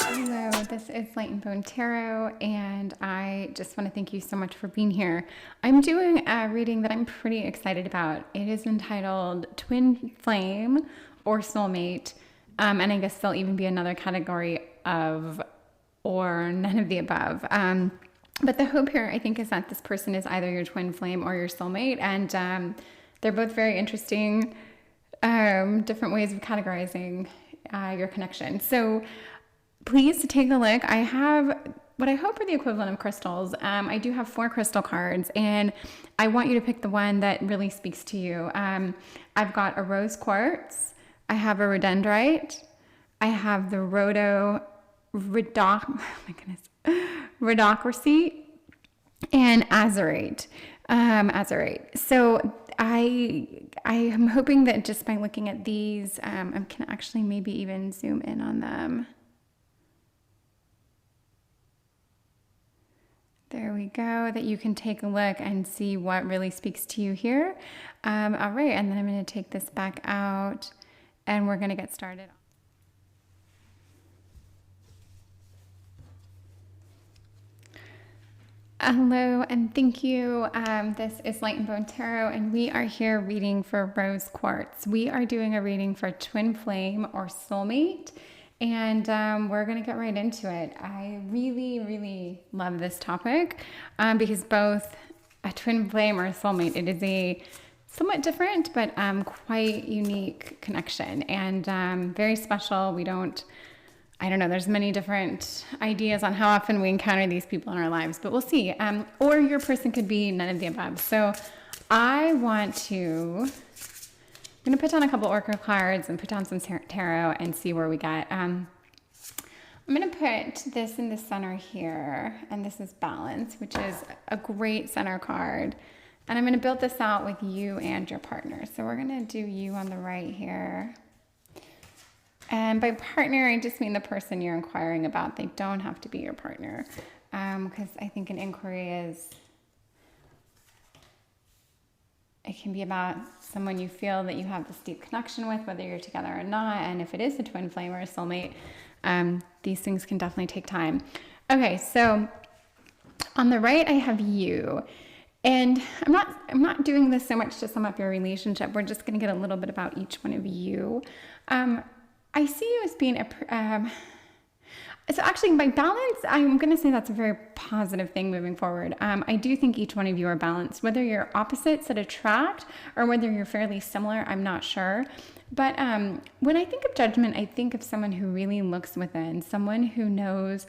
Hello, this is Light and Bone Tarot, and I just want to thank you so much for being here. I'm doing a reading that I'm pretty excited about. It is entitled Twin Flame or Soulmate, and I guess there'll even be another category of or none of the above. But the hope here, I think, is that this person is either your twin flame or your soulmate, and they're both very interesting, different ways of categorizing your connection. So please take a look. I have what I hope are the equivalent of crystals. I do have 4 crystal cards, and I want you to pick the one that really speaks to you. I've got a rose quartz, I have a rhodonite, I have the Rhodochrosite, and Azurite. So I am hoping that just by looking at these, I can actually maybe even zoom in on them. There we go, that you can take a look and see what really speaks to you here. All right, and then I'm going to take this back out and we're going to get started. Hello and thank you. This is Light and Bone Tarot, and we are here reading for Rose Quartz. We are doing a reading for Twin Flame or Soulmate, and we're going to get right into it. I really, really love this topic because both a twin flame or a soulmate, it is a somewhat different but quite unique connection and very special. I don't know, there's many different ideas on how often we encounter these people in our lives, but we'll see. Or your person could be none of the above. So I'm going to put down a couple oracle cards and put down some tarot and see where we get. I'm going to put this in the center here, and this is balance, which is a great center card. And I'm going to build this out with you and your partner. So we're going to do you on the right here. And by partner, I just mean the person you're inquiring about. They don't have to be your partner, because I think an inquiry it can be about someone you feel that you have this deep connection with, whether you're together or not. And if it is a twin flame or a soulmate, these things can definitely take time. Okay, so on the right, I have you. And I'm not doing this so much to sum up your relationship. We're just going to get a little bit about each one of you. I see you as being so actually by balance, I'm going to say that's a very positive thing moving forward. I do think each one of you are balanced, whether you're opposites that attract or whether you're fairly similar, I'm not sure. But when I think of judgment, I think of someone who really looks within, someone who knows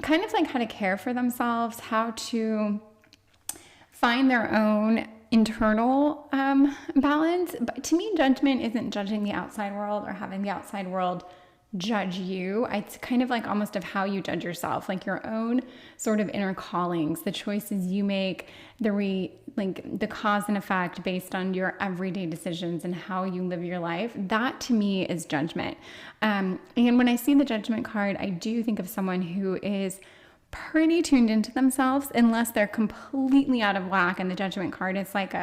kind of like how to care for themselves, how to find their own internal balance. But to me, judgment isn't judging the outside world or having the outside world judge you. It's kind of like almost of how you judge yourself, like your own sort of inner callings, the choices you make, the cause and effect based on your everyday decisions and how you live your life. That to me is judgment. And when I see the judgment card, I do think of someone who is pretty tuned into themselves, unless they're completely out of whack and the judgment card is like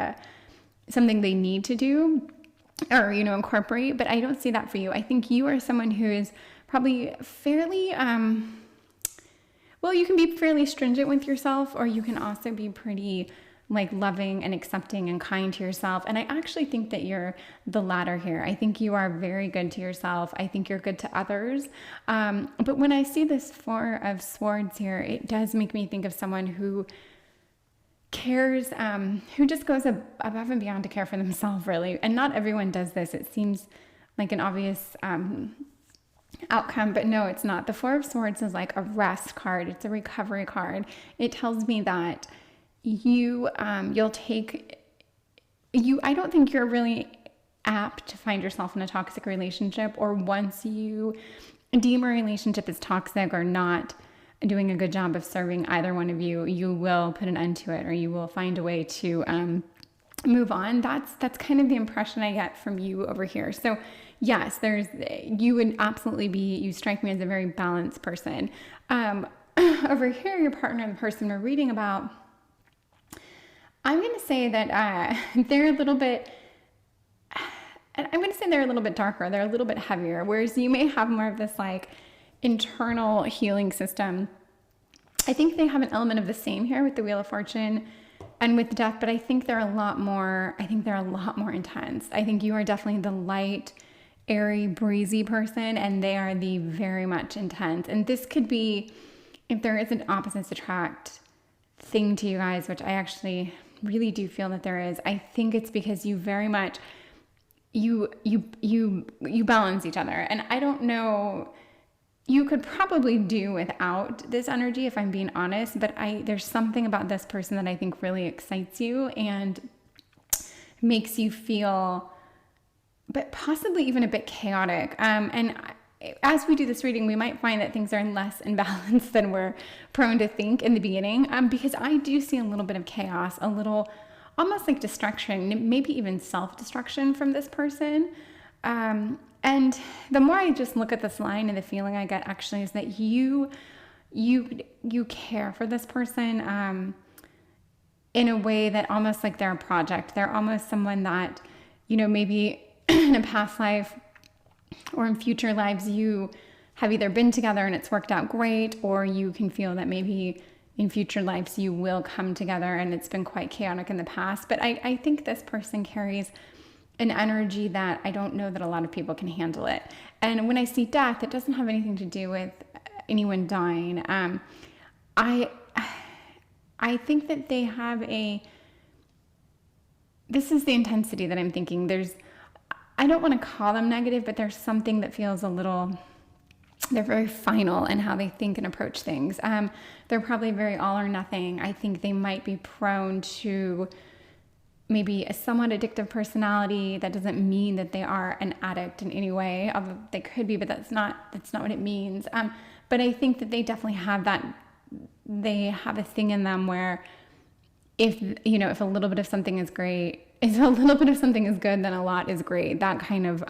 something they need to do or incorporate. But I don't see that for you. I think you are someone who is probably fairly you can be fairly stringent with yourself, or you can also be pretty loving and accepting and kind to yourself. And I actually think that you're the latter here. I think you are very good to yourself. I think you're good to others. But when I see this 4 of Swords here, it does make me think of someone who cares, who just goes above and beyond to care for themselves, really. And not everyone does this. It seems like an obvious outcome, but no, it's not. The 4 of Swords is like a rest card. It's a recovery card. It tells me that I don't think you're really apt to find yourself in a toxic relationship, or once you deem a relationship as toxic or not doing a good job of serving either one of you, you will put an end to it, or you will find a way to move on. That's kind of the impression I get from you over here. So yes, you would absolutely you strike me as a very balanced person. Over here, your partner, the person we're reading about, I'm going to say that they're a little bit, and I'm going to say they're a little bit darker, they're a little bit heavier, whereas you may have more of this like internal healing system. I think they have an element of the same here with the Wheel of Fortune and with Death, but I think they're a lot more intense. I think you are definitely the light, airy, breezy person, and they are the very much intense. And this could be, if there is an opposites attract thing to you guys, which I actually really do feel that there is, I think it's because you very much, you balance each other. And I don't know, you could probably do without this energy if I'm being honest, but there's something about this person that I think really excites you and makes you feel, but possibly even a bit chaotic. And as we do this reading, we might find that things are less in balance than we're prone to think in the beginning, because I do see a little bit of chaos, a little almost like destruction, maybe even self-destruction from this person. And the more I just look at this line, and the feeling I get actually is that you care for this person in a way that almost like they're a project. They're almost someone that, maybe in a past life or in future lives, you have either been together and it's worked out great, or you can feel that maybe in future lives you will come together and it's been quite chaotic in the past. But I think this person carries an energy that I don't know that a lot of people can handle it. And when I see death, it doesn't have anything to do with anyone dying. I think that they have this is the intensity that I'm thinking. I don't want to call them negative, but there's something that feels they're very final in how they think and approach things. They're probably very all or nothing. I think they might be prone to maybe a somewhat addictive personality. That doesn't mean that they are an addict in any way. They could be, but that's not what it means. But I think that they definitely have that. They have a thing in them where if a little bit of something is great, if a little bit of something is good, then a lot is great. That kind of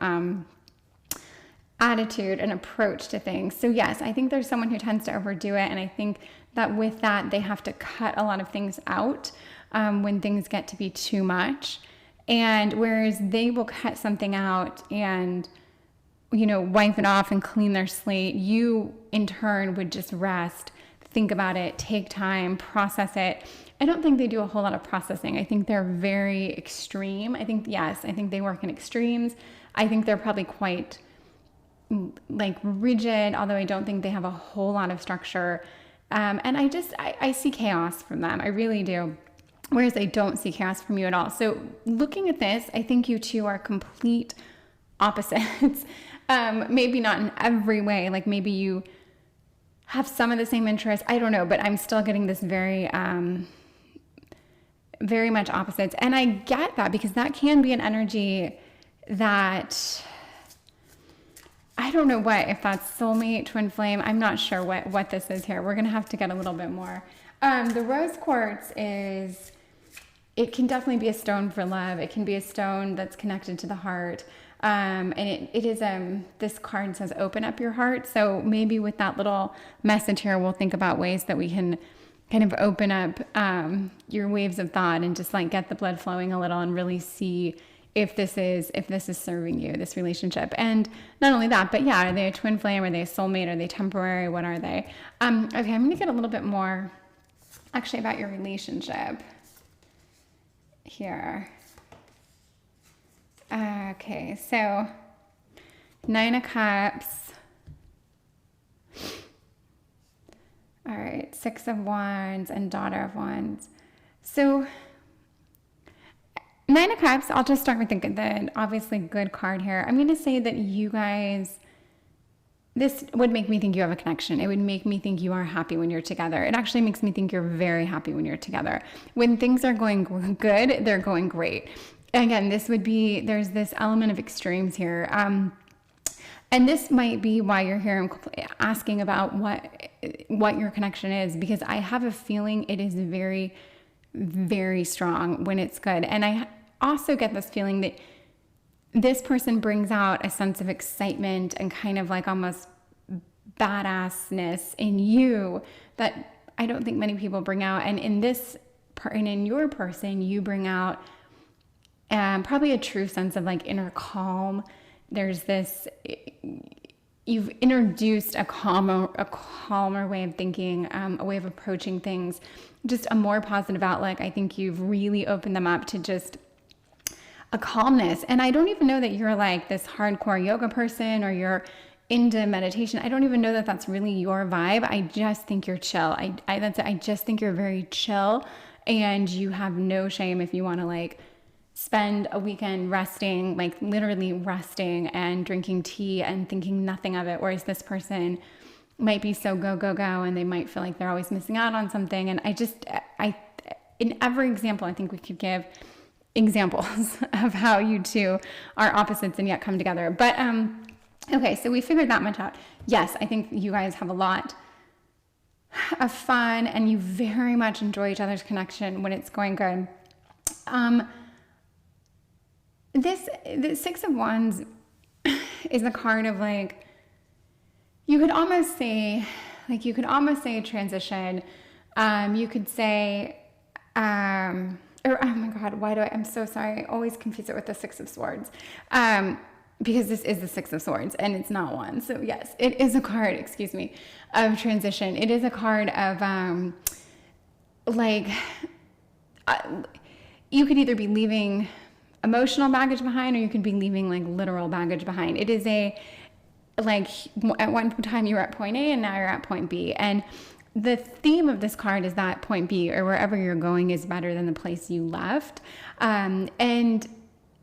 attitude and approach to things. So yes, I think there's someone who tends to overdo it. And I think that with that, they have to cut a lot of things out when things get to be too much. And whereas they will cut something out and, wipe it off and clean their slate, you in turn would just rest, think about it, take time, process it. I don't think they do a whole lot of processing. I think they're very extreme. I think they work in extremes. I think they're probably quite like rigid, although I don't think they have a whole lot of structure. And I see chaos from them. I really do. Whereas I don't see chaos from you at all. So looking at this, I think you two are complete opposites. Maybe not in every way. Like maybe you have some of the same interests. I don't know, but I'm still getting this very, very much opposites. And I get that because that can be an energy that, I don't know if that's soulmate, twin flame. I'm not sure what this is here. We're going to have to get a little bit more. The rose quartz it can definitely be a stone for love. It can be a stone that's connected to the heart. And it is, this card says, open up your heart. So maybe with that little message here, we'll think about ways that we can kind of open up your waves of thought and just like get the blood flowing a little and really see if this is serving you, this relationship. And not only that, but yeah, are they a twin flame? Are they a soulmate? Are they temporary? What are they? Okay, I'm going to get a little bit more actually about your relationship here. Okay, so 9 of Cups. All right, 6 of Wands and Daughter of Wands. So 9 of Cups, I'll just start with the obviously good card here. I'm going to say that you guys, this would make me think you have a connection. It would make me think you are happy when you're together. It actually makes me think you're very happy when you're together. When things are going good, they're going great. Again, there's this element of extremes here. And this might be why you're here asking about what your connection is, because I have a feeling it is very, very strong when it's good. And I also get this feeling that this person brings out a sense of excitement and kind of like almost badassness in you that I don't think many people bring out. And in this part, and in your person, you bring out probably a true sense of like inner calm. There's this, you've introduced a calmer way of thinking, a way of approaching things, just a more positive outlook. I think you've really opened them up to just a calmness. And I don't even know that you're like this hardcore yoga person or you're into meditation. I don't even know that that's really your vibe. I just think you're chill. I just think you're very chill, and you have no shame if you want to like spend a weekend resting, like literally resting and drinking tea and thinking nothing of it. Whereas this person might be so go, go, go, and they might feel like they're always missing out on something. And in every example, I think we could give examples of how you two are opposites and yet come together. But, okay, so we figured that much out. Yes, I think you guys have a lot of fun and you very much enjoy each other's connection when it's going good. The Six of Wands is a card of like, you could almost say a transition. You could say, or oh my God, I'm so sorry. I always confuse it with the Six of Swords. Because this is the Six of Swords and it's not one. So yes, it is a card, of transition. It is a card of, you could either be leaving emotional baggage behind or you could be leaving like literal baggage behind. It is at one time you were at point A and now you're at point B. And the theme of this card is that point B or wherever you're going is better than the place you left. And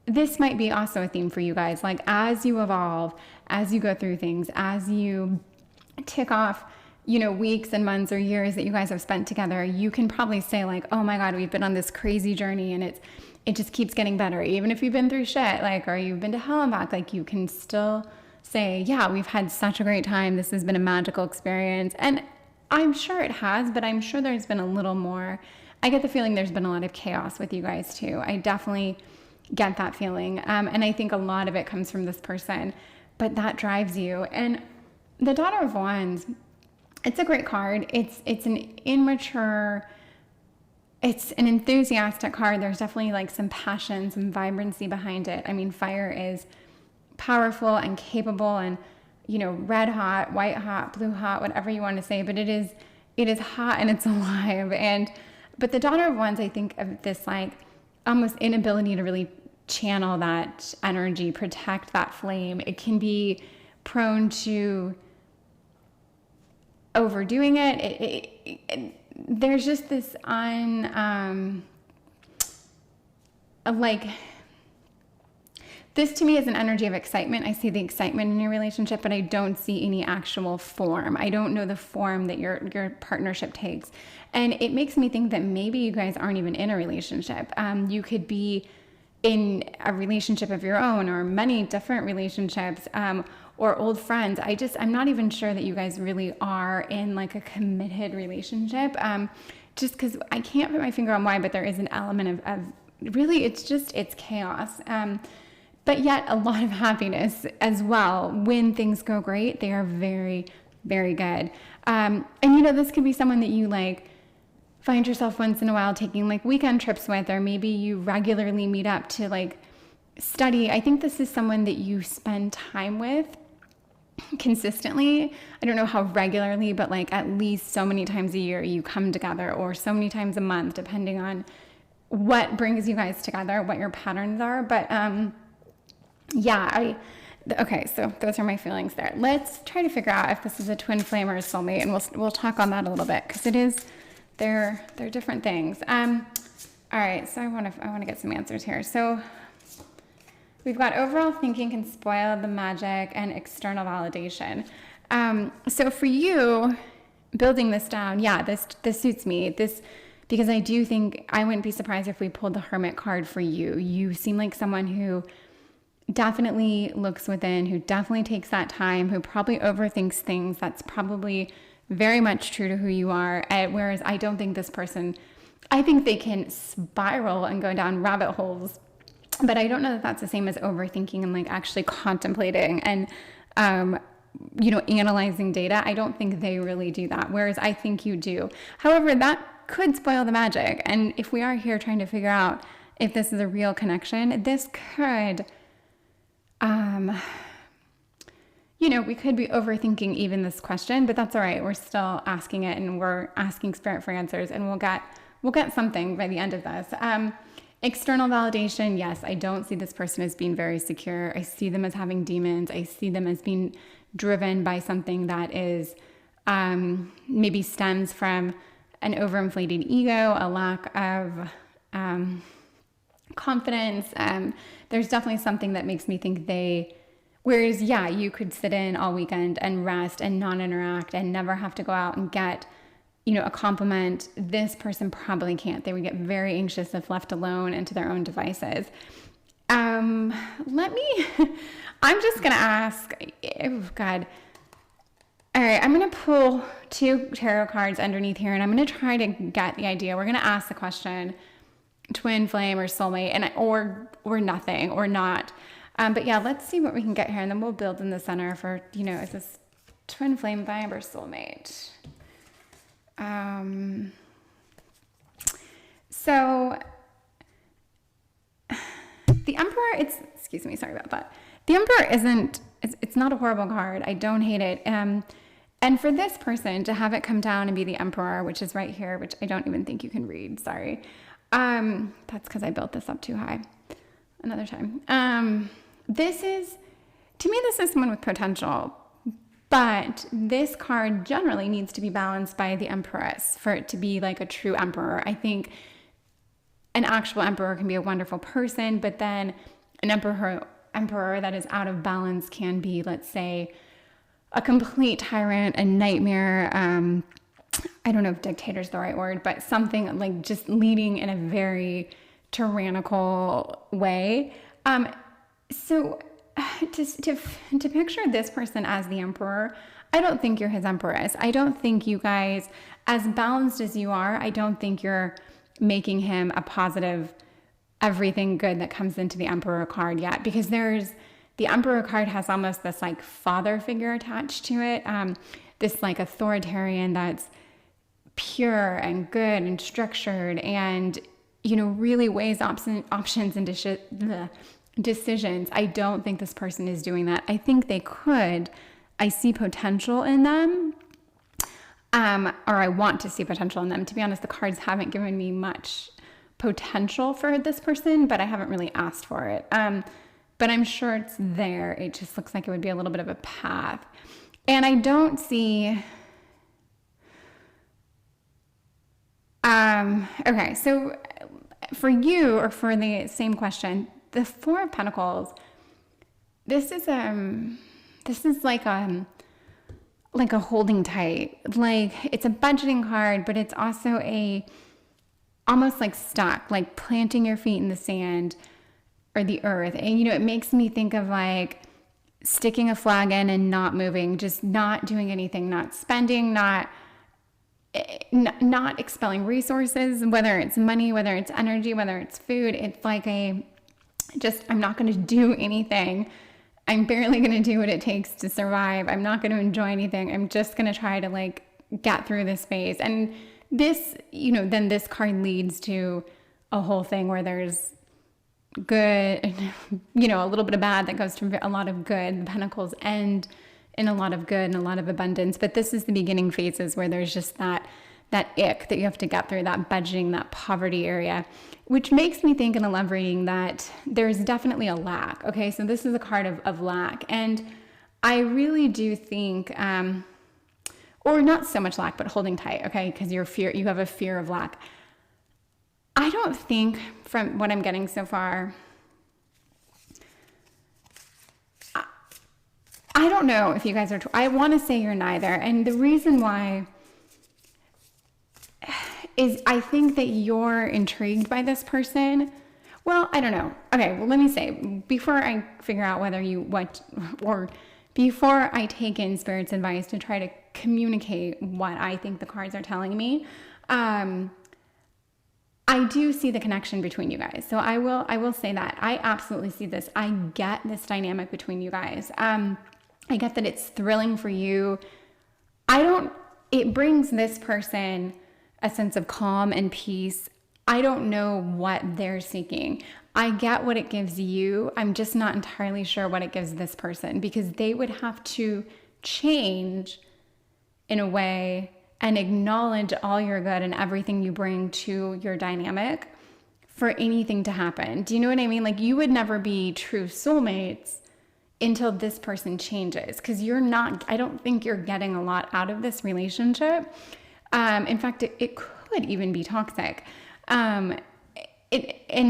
this might be also a theme for you guys. Like as you evolve, as you go through things, as you tick off, weeks and months or years that you guys have spent together, you can probably say like, oh my God, we've been on this crazy journey and it just keeps getting better. Even if you've been through shit, or you've been to hell and back, you can still say, yeah, we've had such a great time. This has been a magical experience. And I'm sure it has, but I'm sure there's been a little more. I get the feeling there's been a lot of chaos with you guys too. I definitely get that feeling. And I think a lot of it comes from this person, but that drives you. And the Daughter of Wands, it's a great card. It's an immature, it's an enthusiastic card. There's definitely some passion, some vibrancy behind it. I mean, fire is powerful and capable and, red hot, white hot, blue hot, whatever you want to say, but it is hot and it's alive. But the Daughter of Wands, I think of this almost inability to really channel that energy, protect that flame. It can be prone to overdoing it. There's just this this to me is an energy of excitement. I see the excitement in your relationship, but I don't see any actual form. I don't know the form that your partnership takes. And it makes me think that maybe you guys aren't even in a relationship. You could be in a relationship of your own or many different relationships, or old friends. I'm not even sure that you guys really are in a committed relationship. Just because I can't put my finger on why, but there is an element of really, it's chaos. But yet a lot of happiness as well. When things go great, they are very, very good. And this could be someone that you find yourself once in a while taking weekend trips with, or maybe you regularly meet up to study. I think this is someone that you spend time with consistently. I don't know how regularly, but at least so many times a year you come together, or so many times a month, depending on what brings you guys together, what your patterns are. But okay, so those are my feelings there. Let's try to figure out if this is a twin flame or a soulmate, and we'll talk on that a little bit, because they're different things. All right, so I want to get some answers here. So we've got overall thinking can spoil the magic and external validation. So for you, building this down, this suits me. Because I do think I wouldn't be surprised if we pulled the Hermit card for you. You seem like someone who definitely looks within, who definitely takes that time, who probably overthinks things. That's probably very much true to who you are. Whereas I don't think this person, I think they can spiral and go down rabbit holes, but I don't know that that's the same as overthinking and actually contemplating and, analyzing data. I don't think they really do that. Whereas I think you do. However, that could spoil the magic. And if we are here trying to figure out if this is a real connection, this could, we could be overthinking even this question, but that's all right. We're still asking it, and we're asking spirit for answers, and we'll get something by the end of this. External validation, yes, I don't see this person as being very secure. I see them as having demons. I see them as being driven by something that is maybe stems from an overinflated ego, a lack of confidence. There's definitely something that makes me think whereas, yeah, you could sit in all weekend and rest and not interact and never have to go out and get a compliment. This person probably can't. They would get very anxious if left alone and to their own devices. I'm just going to ask, oh God. All right, I'm going to pull 2 tarot cards underneath here, and I'm going to try to get the idea. We're going to ask the question, twin flame or soulmate, or nothing, or not. But yeah, let's see what we can get here, and then we'll build in the center for, is this twin flame vibe or soulmate? So the Emperor, excuse me, sorry about that. The Emperor it's not a horrible card. I don't hate it. And for this person to have it come down and be the Emperor, which is right here, which I don't even think you can read, sorry. That's because I built this up too high. Another time. To me, this is someone with potential. But this card generally needs to be balanced by the Empress for it to be like a true emperor. I think an actual emperor can be a wonderful person, but then an emperor that is out of balance can be, let's say, a complete tyrant, a nightmare. I don't know if dictator is the right word, but something like just leading in a very tyrannical way. So to picture this person as the Emperor, I don't think you're his Empress. I don't think you guys, as balanced as you are, I don't think you're making him a positive, everything good that comes into the Emperor card yet, because the Emperor card has almost this like father figure attached to it, this like authoritarian that's pure and good and structured and, really weighs options and decisions. I don't think this person is doing that. I think they could. I see potential in them, or I want to see potential in them. To be honest, the cards haven't given me much potential for this person, but I haven't really asked for it. But I'm sure it's there. It just looks like it would be a little bit of a path. And I don't see... Okay, so for you, or for the same question, the Four of Pentacles, this is like a holding tight. Like, it's a budgeting card, but it's also almost like stuck, like planting your feet in the sand or the earth. And, it makes me think of like sticking a flag in and not moving, just not doing anything, not spending, not expelling resources, whether it's money, whether it's energy, whether it's food. It's like I'm not going to do anything. I'm barely going to do what it takes to survive. I'm not going to enjoy anything. I'm just going to try to like get through this phase. And this, then this card leads to a whole thing where there's good, a little bit of bad that goes to a lot of good. The Pentacles end in a lot of good and a lot of abundance. But this is the beginning phases where there's just that ick that you have to get through, that budgeting, that poverty area, which makes me think in a love reading that there's definitely a lack. Okay, so this is a card of lack. And I really do think, or not so much lack, but holding tight, okay, because you have a fear of lack. I don't think, from what I'm getting so far, I don't know if you guys are, I want to say you're neither. And the reason why is I think that you're intrigued by this person. Well, I don't know. Okay, well, let me say, before I figure out before I take in Spirit's advice to try to communicate what I think the cards are telling me, I do see the connection between you guys. So I will say that. I absolutely see this. I get this dynamic between you guys. I get that it's thrilling for you. It brings this person a sense of calm and peace. I don't know what they're seeking. I get what it gives you. I'm just not entirely sure what it gives this person, because they would have to change in a way and acknowledge all your good and everything you bring to your dynamic for anything to happen. Do you know what I mean? Like, you would never be true soulmates until this person changes, because I don't think you're getting a lot out of this relationship. In fact, it could even be toxic. And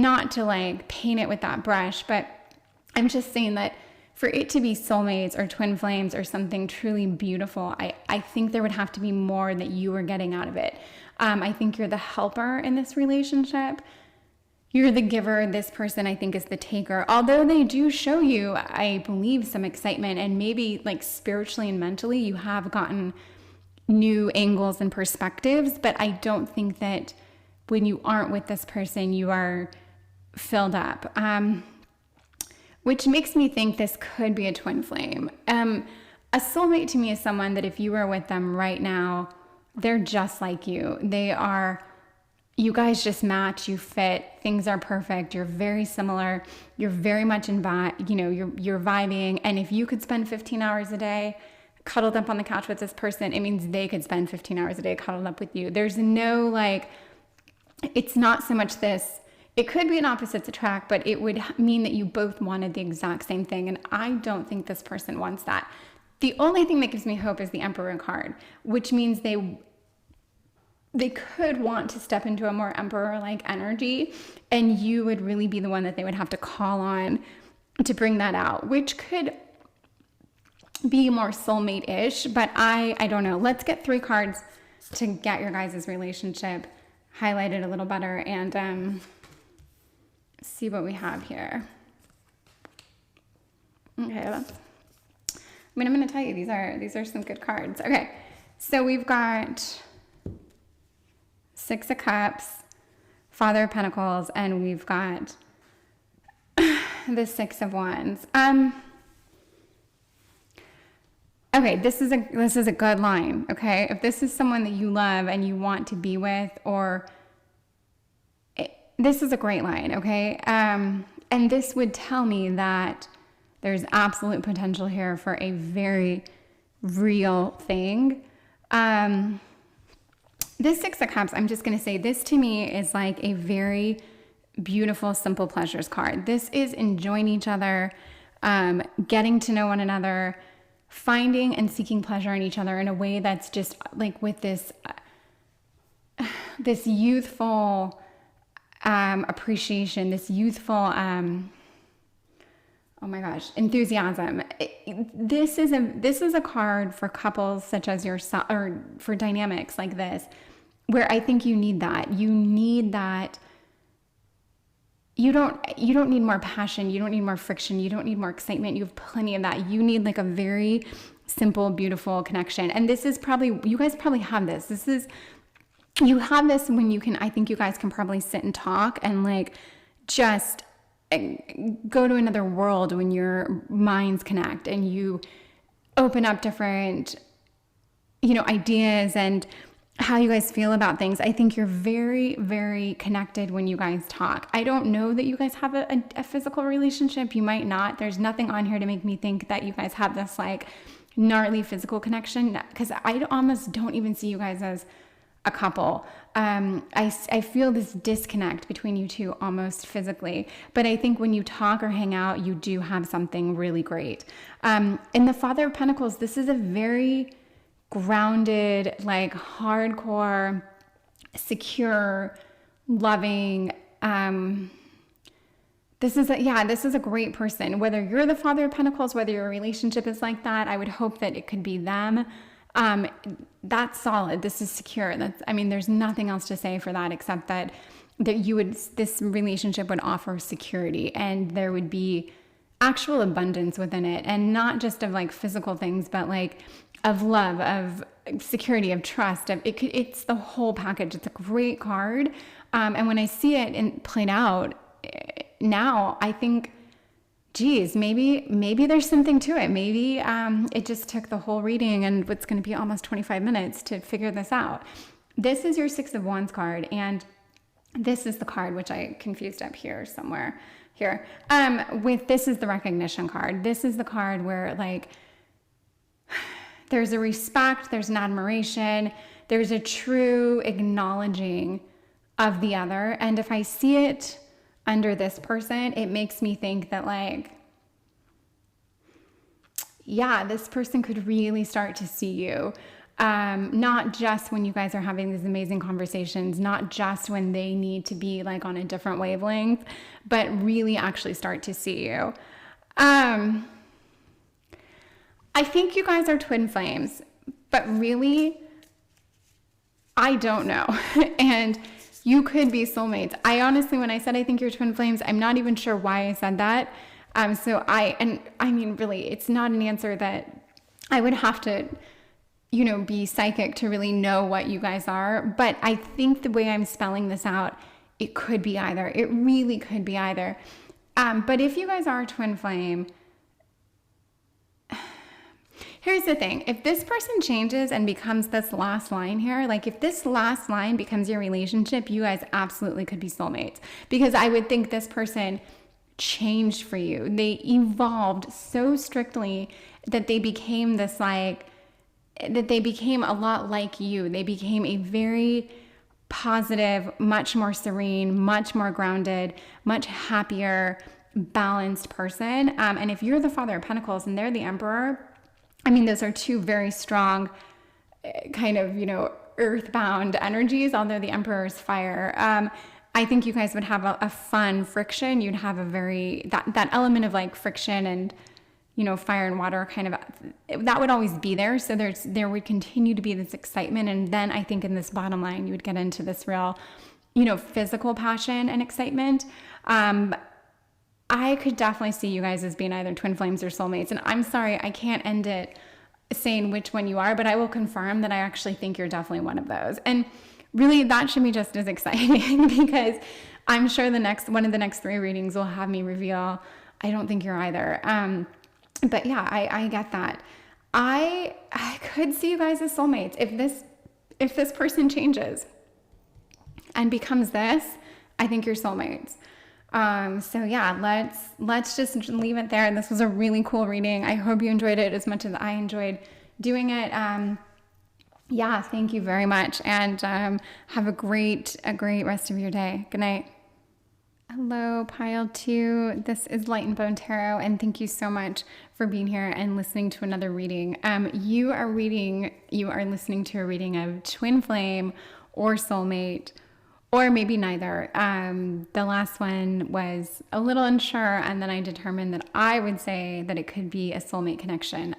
not to like paint it with that brush, but I'm just saying that for it to be soulmates or twin flames or something truly beautiful, I think there would have to be more that you were getting out of it. I think you're the helper in this relationship. You're the giver. This person, I think, is the taker. Although they do show you, I believe, some excitement, and maybe like spiritually and mentally you have gotten new angles and perspectives, but I don't think that when you aren't with this person, you are filled up. Which makes me think this could be a twin flame. A soulmate to me is someone that if you were with them right now, they're just like you. You guys just match, you fit, things are perfect, you're very similar, you're very much you're vibing. And if you could spend 15 hours a day cuddled up on the couch with this person, it means they could spend 15 hours a day cuddled up with you. There's no it's not so much this, it could be an opposites attract, but it would mean that you both wanted the exact same thing. And I don't think this person wants that. The only thing that gives me hope is the Emperor card, which means they could want to step into a more Emperor-like energy, and you would really be the one that they would have to call on to bring that out, which could be more soulmate-ish, but I don't know. Let's get 3 cards to get your guys' relationship highlighted a little better and see what we have here. Okay, I'm going to tell you, these are some good cards. Okay, so we've got 6 of Cups, Father of Pentacles, and we've got the 6 of Wands. Okay, this is a good line, okay? If this is someone that you love and you want to be with, this is a great line, okay? And this would tell me that there's absolute potential here for a very real thing. This 6 of Cups, I'm just going to say, this to me is like a very beautiful, simple pleasures card. This is enjoying each other, getting to know one another, finding and seeking pleasure in each other in a way that's just like with this youthful appreciation, this youthful, enthusiasm. This is a card for couples such as yourself, or for dynamics like this, where I think you need that. You need that. You don't need more passion. You don't need more friction. You don't need more excitement. You have plenty of that. You need like a very simple, beautiful connection. And this is probably, you guys probably have this. You have this when you can, I think you guys can probably sit and talk and like just go to another world when your minds connect and you open up different, ideas and how you guys feel about things. I think you're very, very connected when you guys talk. I don't know that you guys have a physical relationship. You might not. There's nothing on here to make me think that you guys have this like gnarly physical connection, because I almost don't even see you guys as a couple. I feel this disconnect between you two almost physically, but I think when you talk or hang out, you do have something really great. In the Father of Pentacles, this is a very grounded, like hardcore, secure, loving, this is a great person. Whether you're the Father of Pentacles, whether your relationship is like that, I would hope that it could be them. That's solid. This is secure. There's nothing else to say for that except that this relationship would offer security, and there would be actual abundance within it, and not just of like physical things, but like of love, of security, of trust. It's the whole package. It's a great card. And when I see it played out now, I think, geez, maybe there's something to it. Maybe it just took the whole reading and what's going to be almost 25 minutes to figure this out. This is your 6 of Wands card, and this is the card, which I confused up here somewhere here. This is the recognition card. This is the card where like there's a respect, there's an admiration, there's a true acknowledging of the other. And if I see it under this person, it makes me think that like, yeah, this person could really start to see you. Not just when you guys are having these amazing conversations, not just when they need to be like on a different wavelength, but really actually start to see you. I think you guys are twin flames, but really, I don't know. And you could be soulmates. I honestly, when I said I think you're twin flames, I'm not even sure why I said that. Really, it's not an answer that I would have to, be psychic to really know what you guys are. But I think the way I'm spelling this out, it could be either. It really could be either. But if you guys are a twin flame, here's the thing. If this person changes and becomes this last line here, like if this last line becomes your relationship, you guys absolutely could be soulmates. Because I would think this person changed for you. They evolved so strictly that they became a lot like you. They became a very positive, much more serene, much more grounded, much happier, balanced person. And if you're the Father of Pentacles and they're the Emperor, those are two very strong kind of, earthbound energies, although the Emperor is fire. I think you guys would have a fun friction. You'd have that element of like friction and, fire and water kind of, that would always be there. So there would continue to be this excitement. And then I think in this bottom line, you would get into this real, physical passion and excitement. I could definitely see you guys as being either twin flames or soulmates. And I'm sorry, I can't end it saying which one you are, but I will confirm that I actually think you're definitely one of those. And really, that should be just as exciting because I'm sure one of the next 3 readings will have me reveal I don't think you're either. But yeah, I get that. I could see you guys as soulmates if this person changes and becomes this. I think you're soulmates. So yeah, let's just leave it there. This was a really cool reading. I hope you enjoyed it as much as I enjoyed doing it. Yeah, thank you very much. And have a great rest of your day. Good night. Hello, Pile 2. This is Light and Bone Tarot, and thank you so much for being here and listening to another reading. You are listening to a reading of Twin Flame or Soulmate, or maybe neither. The last one was a little unsure, and then I determined that I would say that it could be a soulmate connection.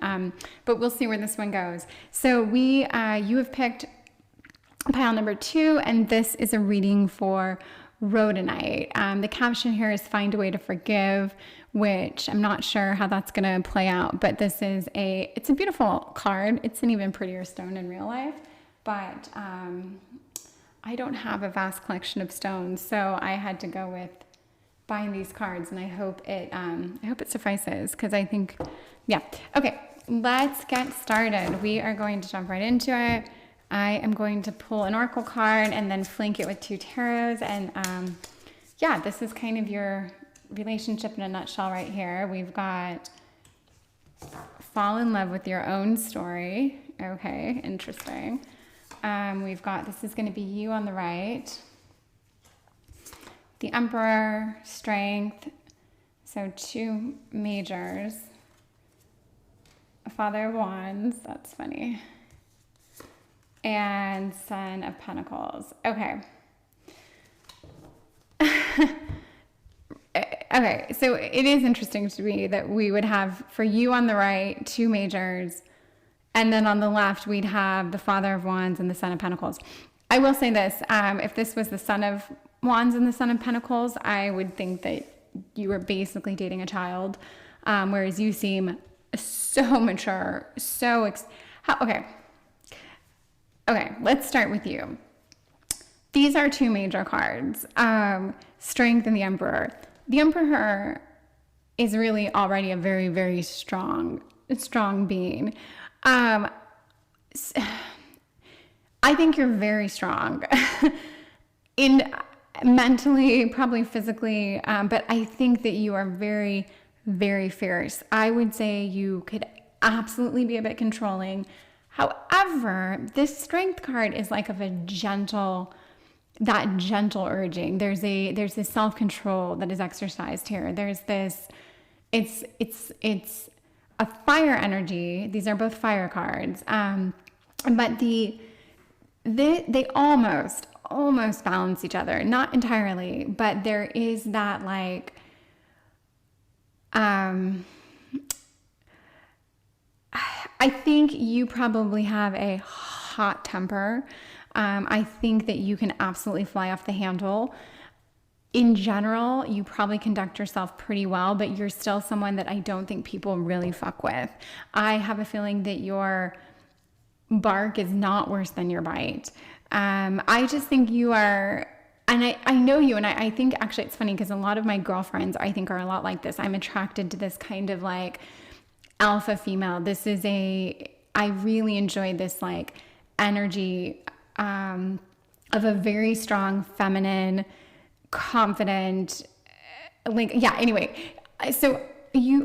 But we'll see where this one goes. So you have picked pile number 2, and this is a reading for Rhodonite. The caption here is "Find a way to forgive," which I'm not sure how that's going to play out, but it's a beautiful card. It's an even prettier stone in real life, but I don't have a vast collection of stones, so I had to go with buying these cards, and I hope it suffices, because I think, yeah. Okay, let's get started. We are going to jump right into it. I am going to pull an oracle card and then flank it with 2 tarots, and yeah, this is kind of your relationship in a nutshell right here. We've got fall in love with your own story. Okay, interesting. We've got, this is going to be you on the right, the Emperor, Strength, so 2 majors, a Father of Wands, that's funny, and Son of Pentacles. Okay. Okay, so it is interesting to me that we would have, for you on the right, 2 majors, and then on the left, we'd have the Father of Wands and the Son of Pentacles. I will say this, if this was the Son of Wands and the Son of Pentacles, I would think that you were basically dating a child, whereas you seem so mature, Okay, let's start with you. These are 2 major cards, Strength and the Emperor. The Emperor is really already a very, very strong being. I think you're very strong. mentally, probably physically, but I think that you are very, very fierce. I would say you could absolutely be a bit controlling. However, this strength card is like of a gentle, that gentle urging. There's this self-control that is exercised here. There's this, it's a fire energy. These are both fire cards. But they almost balance each other. Not entirely, but there is that like, I think you probably have a hot temper. I think that you can absolutely fly off the handle. In general, you probably conduct yourself pretty well, but you're still someone that I don't think people really fuck with. I have a feeling that your bark is not worse than your bite. I just think you are, and I know you, and I think actually it's funny because a lot of my girlfriends I think are a lot like this. I'm attracted to this kind of like alpha female. I really enjoy this like energy of a very strong feminine, confident, like, yeah, anyway. So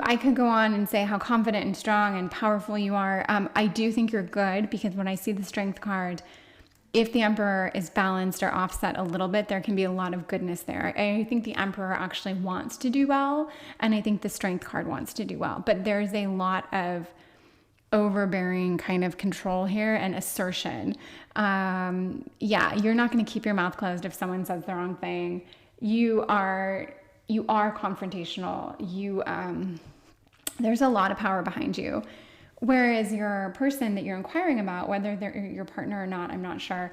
I could go on and say how confident and strong and powerful you are. I do think you're good because when I see the strength card, if the Emperor is balanced or offset a little bit, there can be a lot of goodness there. I think the Emperor actually wants to do well, and I think the Strength card wants to do well. But there's a lot of overbearing kind of control here and assertion. Yeah, you're not going to keep your mouth closed if someone says the wrong thing. You are confrontational. There's a lot of power behind you. Whereas your person that you're inquiring about, whether they're your partner or not, I'm not sure,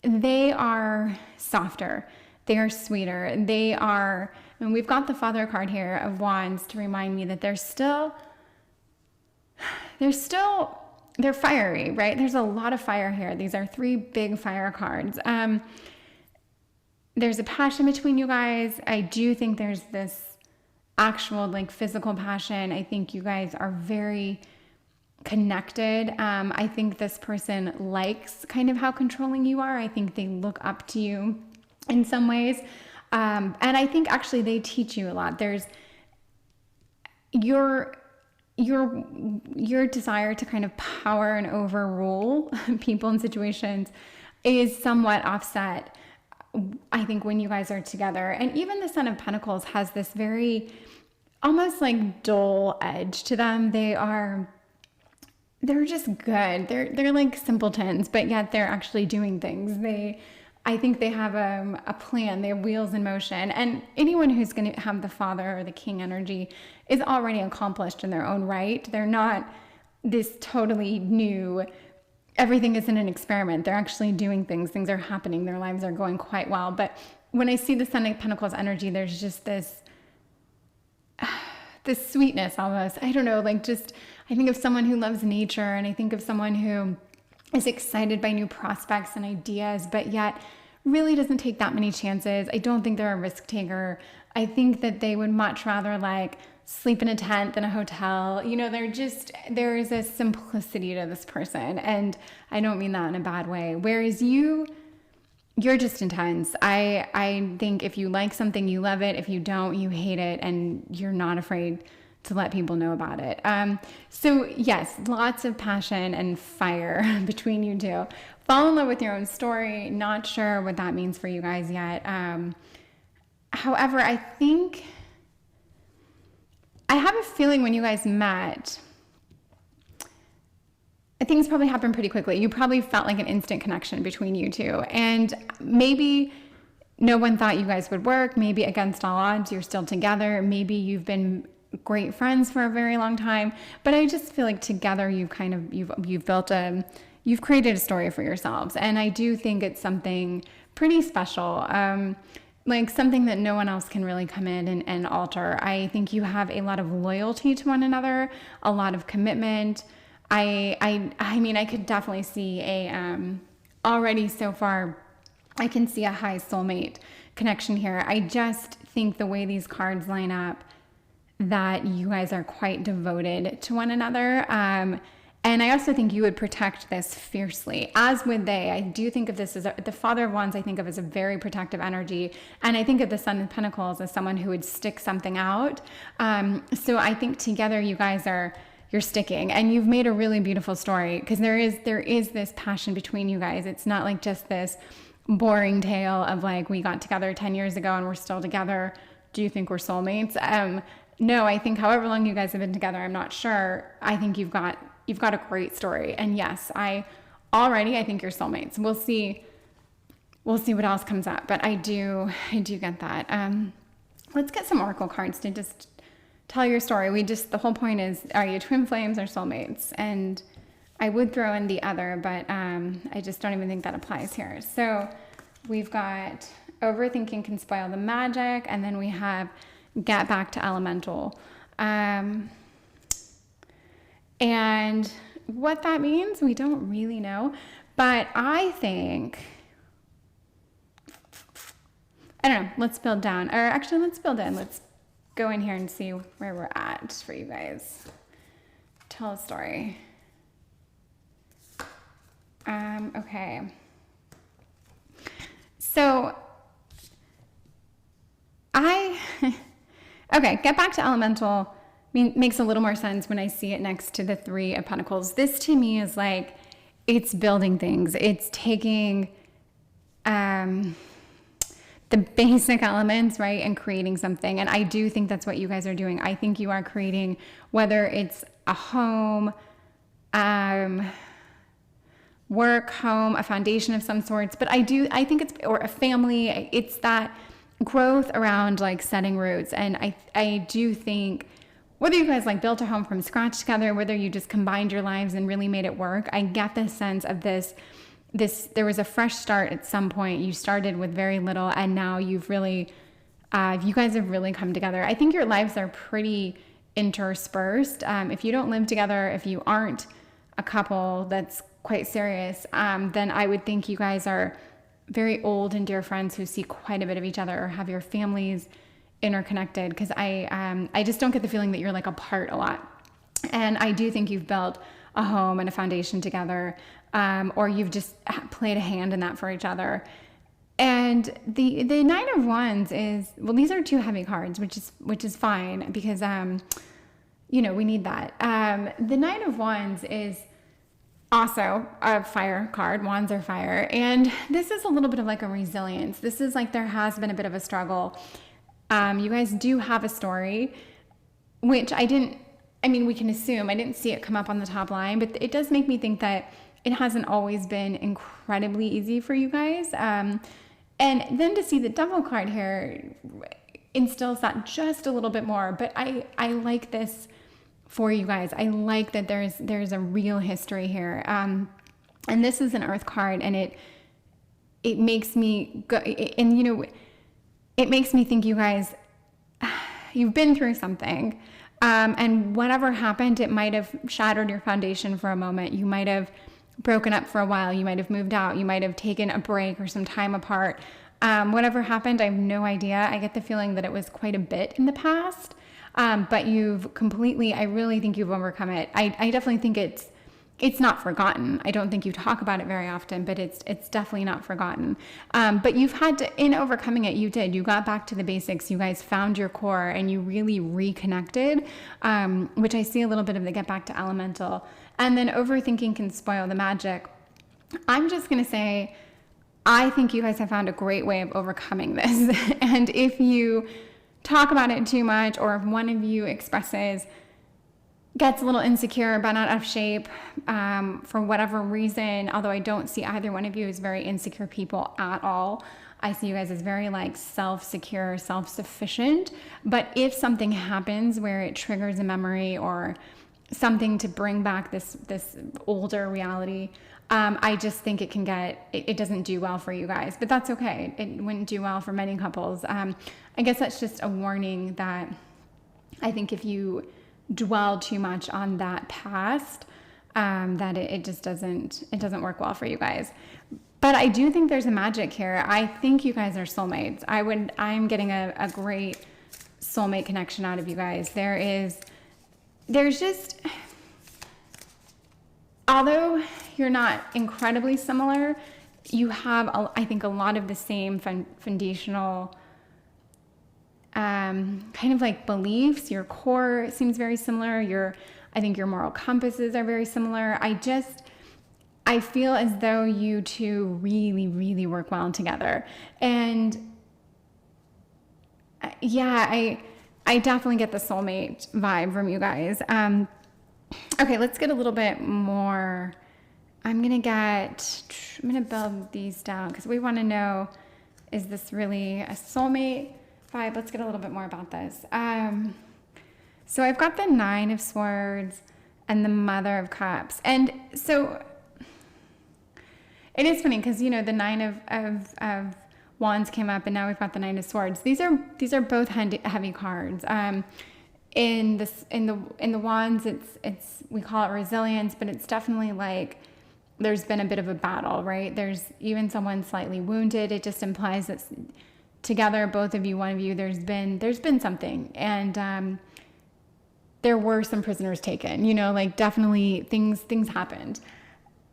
they are softer, they are sweeter, and we've got the Father card here of Wands to remind me that they're fiery, right? There's a lot of fire here. These are 3 big fire cards. There's a passion between you guys. I do think there's this actual like physical passion. I think you guys are very connected. I think this person likes kind of how controlling you are. I think they look up to you in some ways. And I think actually they teach you a lot. There's your desire to kind of power and overrule people and situations is somewhat offset, I think, when you guys are together. And even the Son of Pentacles has this very almost like dull edge to them. They're just good. They're like simpletons, but yet they're actually doing things. I think they have a plan. They have wheels in motion. And anyone who's going to have the Father or the King energy is already accomplished in their own right. They're not this totally new, everything isn't an experiment. They're actually doing things. Things are happening. Their lives are going quite well. But when I see the Son of Pentacles energy, there's just this sweetness almost. I don't know, like just, I think of someone who loves nature, and I think of someone who is excited by new prospects and ideas, but yet really doesn't take that many chances. I don't think they're a risk taker. I think that they would much rather like sleep in a tent than a hotel. You know, there is a simplicity to this person, and I don't mean that in a bad way. Whereas you're just intense. I think if you like something, you love it. If you don't, you hate it, and you're not afraid to let people know about it. So yes, lots of passion and fire between you two. Fall in love with your own story. Not sure what that means for you guys yet. However, I have a feeling when you guys met, things probably happened pretty quickly. You probably felt like an instant connection between you two. And maybe no one thought you guys would work. Maybe against all odds, you're still together. Maybe you've been great friends for a very long time. But I just feel like together you've created a story for yourselves. And I do think it's something pretty special. Like something that no one else can really come in and alter. I think you have a lot of loyalty to one another, a lot of commitment. I mean, I could definitely see already so far, I can see a high soulmate connection here. I just think the way these cards line up, that you guys are quite devoted to one another. And I also think you would protect this fiercely, as would they. I do think of this as the Father of Wands, I think of as a very protective energy. And I think of the Son of Pentacles as someone who would stick something out. So I think together you guys you're sticking, and you've made a really beautiful story, because there is this passion between you guys. It's not like just this boring tale of like, we got together 10 years ago and we're still together. Do you think we're soulmates? No, I think however long you guys have been together, I'm not sure. I think you've got a great story. And yes, I think you're soulmates. We'll see what else comes up, but I do get that. Let's get some oracle cards to just tell your story. The whole point is, are you twin flames or soulmates? And I would throw in the other, but I just don't even think that applies here. So we've got overthinking can spoil the magic, and then we have get back to elemental. And what that means, we don't really know. But I think, I don't know, let's build down. Or actually, let's build in. Let's go in here and see where we're at for you guys. Tell a story. Okay. So, okay, get back to elemental makes a little more sense when I see it next to the Three of Pentacles. This to me is like, it's building things. It's taking the basic elements, right, and creating something. And I do think that's what you guys are doing. I think you are creating, whether it's a home, work, home, a foundation of some sorts, but I think it's, or a family, it's that growth around like setting roots. And I do think, whether you guys like built a home from scratch together, whether you just combined your lives and really made it work, I get the sense of this, there was a fresh start at some point. You started with very little, and now you've really, you guys have really come together. I think your lives are pretty interspersed. If you don't live together, if you aren't a couple that's quite serious, then I would think you guys are very old and dear friends who see quite a bit of each other, or have your families interconnected, because I just don't get the feeling that you're like apart a lot. And I do think you've built a home and a foundation together, or you've just played a hand in that for each other. And the Nine of Wands is, well, these are two heavy cards, which is fine, because we need that. The Nine of Wands is also a fire card. Wands are fire, and this is a little bit of like a resilience. This is like, there has been a bit of a struggle. You guys do have a story, which we can assume, I didn't see it come up on the top line, but it does make me think that it hasn't always been incredibly easy for you guys. And then to see the Devil card here instills that just a little bit more. But I like this for you guys. I like that there's a real history here. And this is an Earth card, and it makes me go, and it makes me think you guys, you've been through something, and whatever happened, it might have shattered your foundation for a moment. You might have broken up for a while. You might have moved out. You might have taken a break or some time apart. Whatever happened, I have no idea. I get the feeling that it was quite a bit in the past, but I really think you've overcome it. I definitely think it's not forgotten. I don't think you talk about it very often, but it's definitely not forgotten. But you've had to, in overcoming it, you got back to the basics. You guys found your core, and you really reconnected, which I see a little bit of the get back to elemental. And then overthinking can spoil the magic. I'm just going to say, I think you guys have found a great way of overcoming this. And if you talk about it too much, or if one of you gets a little insecure, but not out of shape, for whatever reason, although I don't see either one of you as very insecure people at all. I see you guys as very like self-secure, self-sufficient. But if something happens where it triggers a memory or something to bring back this older reality, I just think it doesn't do well for you guys. But that's okay. It wouldn't do well for many couples. I guess that's just a warning that I think if you dwell too much on that past, that it just doesn't work well for you guys. But I do think there's a magic here. I think you guys are soulmates. I'm getting a great soulmate connection out of you guys. There's just, although you're not incredibly similar, you have, I think, a lot of the same foundational kind of like beliefs. Your core seems very similar. I think your moral compasses are very similar. I feel as though you two really, really work well together. And yeah, I definitely get the soulmate vibe from you guys. Okay, let's get a little bit more. I'm going to build these down because we want to know, is this really a soulmate vibe? Let's get a little bit more about this. So I've got the 9 of Swords and the Mother of Cups. And so it is funny because, you know, the 9 of Wands came up and now we've got the 9 of Swords. These are both heavy cards. In the Wands, it's we call it resilience, but it's definitely like there's been a bit of a battle, right? There's even someone slightly wounded. It just implies that together, both of you, one of you, there's been something, and there were some prisoners taken. You know, like definitely things happened.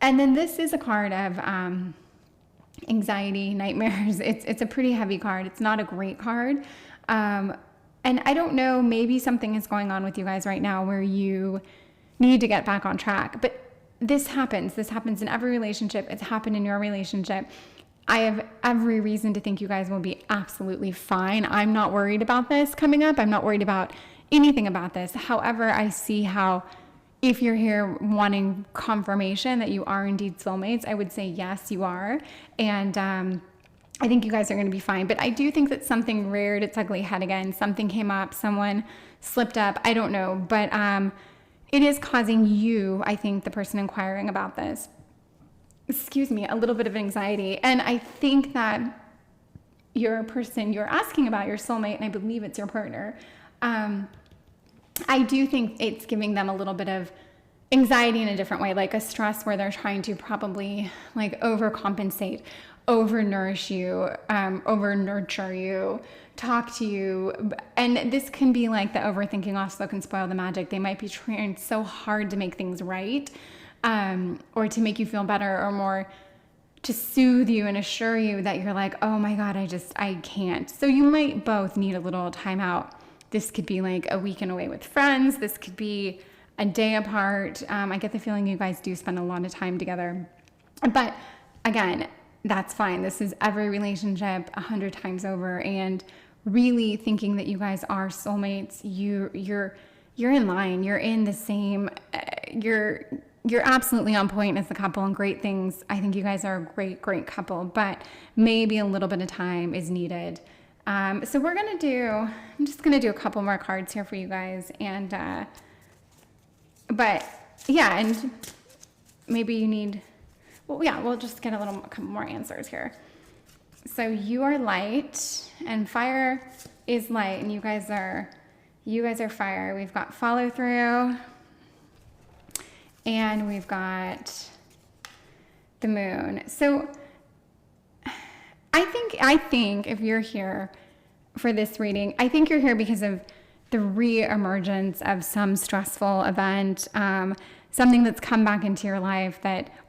And then this is a card of anxiety, nightmares. It's a pretty heavy card. It's not a great card. And I don't know, maybe something is going on with you guys right now where you need to get back on track. But this happens. This happens in every relationship. It's happened in your relationship. I have every reason to think you guys will be absolutely fine. I'm not worried about this coming up. I'm not worried about anything about this. However, I see how if you're here wanting confirmation that you are indeed soulmates, I would say yes, you are. And I think you guys are going to be fine. But I do think that something reared its ugly head again. Something came up. Someone slipped up. I don't know. But it is causing you, I think, the person inquiring about this, a little bit of anxiety. And I think that your person you're asking about, your soulmate, and I believe it's your partner, I do think it's giving them a little bit of anxiety in a different way, like a stress where they're trying to probably like overcompensate, overnourish you, overnurture you, talk to you. And this can be like the overthinking also can spoil the magic. They might be trying so hard to make things right, or to make you feel better, or more to soothe you and assure you that you're like, oh my God, I can't. So you might both need a little time out. This could be like a weekend away with friends. This could be a day apart. I get the feeling you guys do spend a lot of time together. But again, that's fine. This is every relationship 100 times over. And really thinking that you guys are soulmates, you're in line. You're in the same, you're absolutely on point as a couple and great things. I think you guys are a great couple, but maybe a little bit of time is needed. So I'm just going to do a couple more cards here for you guys. And, but yeah, and maybe you need, well, yeah, we'll just get a couple more answers here. So you are light and fire is light, and you guys are fire. We've got follow through, and we've got the moon. So I think if you're here for this reading, I think you're here because of the re-emergence of some stressful event, something that's come back into your life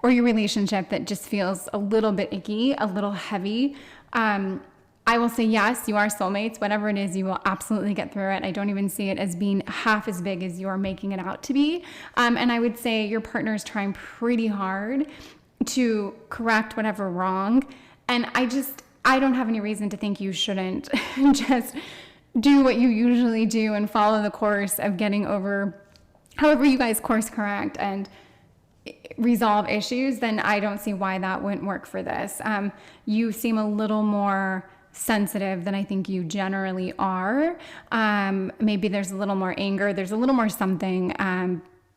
or your relationship that just feels a little bit icky, a little heavy. I will say, yes, you are soulmates. Whatever it is, you will absolutely get through it. I don't even see it as being half as big as you're making it out to be. And I would say your partner is trying pretty hard to correct whatever wrong. And I don't have any reason to think you shouldn't just do what you usually do and follow the course of getting over however you guys course correct and resolve issues. Then I don't see why that wouldn't work for this. You seem a little more sensitive than I think you generally are. Maybe there's a little more anger, there's a little more something,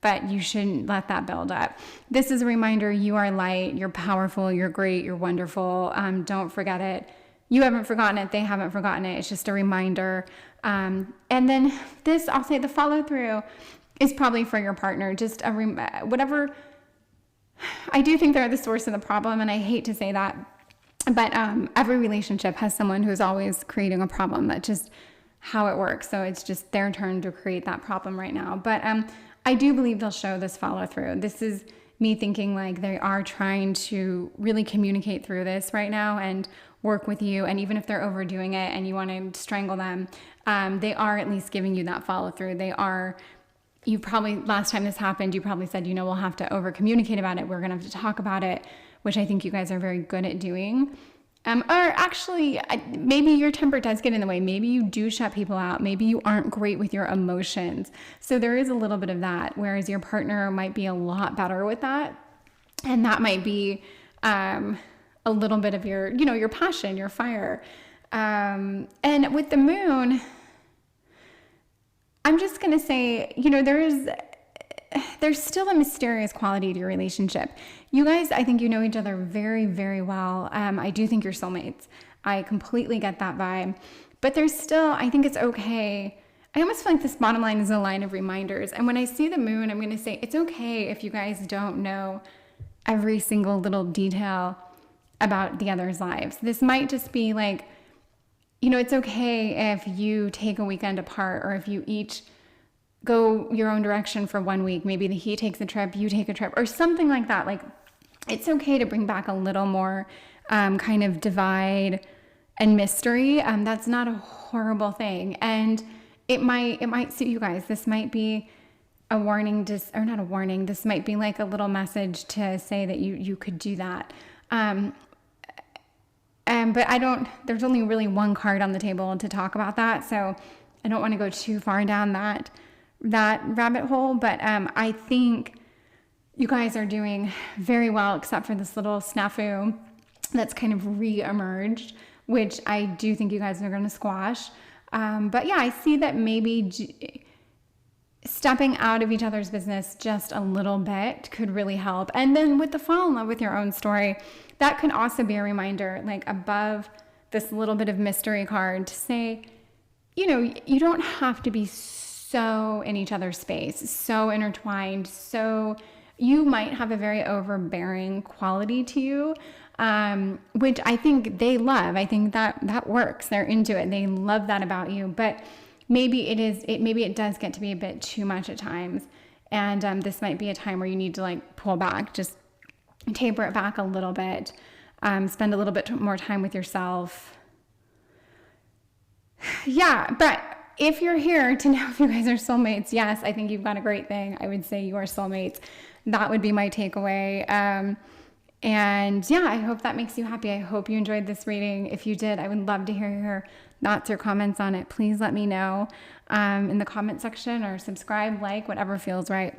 but you shouldn't let that build up. This is a reminder, you are light, you're powerful, you're great, you're wonderful. Don't forget it. You haven't forgotten it, they haven't forgotten it. It's just a reminder. And then this, I'll say the follow through is probably for your partner. Just whatever. I do think they're the source of the problem, and I hate to say that, but every relationship has someone who's always creating a problem. That's just how it works. So it's just their turn to create that problem right now. But I do believe they'll show this follow through. This is me thinking like they are trying to really communicate through this right now and work with you. And even if they're overdoing it and you want to strangle them, they are at least giving you that follow through. You probably, last time this happened, you probably said, we'll have to over communicate about it. We're going to have to talk about it, which I think you guys are very good at doing. Or actually, maybe your temper does get in the way. Maybe you do shut people out. Maybe you aren't great with your emotions. So there is a little bit of that, whereas your partner might be a lot better with that. And that might be a little bit of your, your passion, your fire. And with the moon, I'm just going to say, there's still a mysterious quality to your relationship. You guys, I think you know each other very, very well. I do think you're soulmates. I completely get that vibe. But there's still, I think it's okay. I almost feel like this bottom line is a line of reminders. And when I see the moon, I'm going to say it's okay if you guys don't know every single little detail about the other's lives. This might just be like, it's okay if you take a weekend apart, or if you each go your own direction for 1 week. Maybe he takes a trip, you take a trip, or something like that. Like, it's okay to bring back a little more kind of divide and mystery. That's not a horrible thing. And it might suit you guys. This might be a warning, or not a warning. This might be like a little message to say that you could do that. But there's only really one card on the table to talk about that. So I don't want to go too far down that rabbit hole. But I think you guys are doing very well, except for this little snafu that's kind of re-emerged, which I do think you guys are going to squash. But yeah, I see that maybe stepping out of each other's business just a little bit could really help. And then with the fall in love with your own story, that could also be a reminder, like above this little bit of mystery card, to say, you don't have to be so in each other's space, so intertwined, so you might have a very overbearing quality to you, which I think they love. I think that works. They're into it. They love that about you. But maybe it does get to be a bit too much at times. And this might be a time where you need to like pull back, just taper it back a little bit, spend a little bit more time with yourself. Yeah, but if you're here to know if you guys are soulmates, yes, I think you've got a great thing. I would say you are soulmates. That would be my takeaway. And yeah, I hope that makes you happy. I hope you enjoyed this reading. If you did, I would love to hear your thoughts or comments on it. Please let me know in the comment section, or subscribe, like, whatever feels right.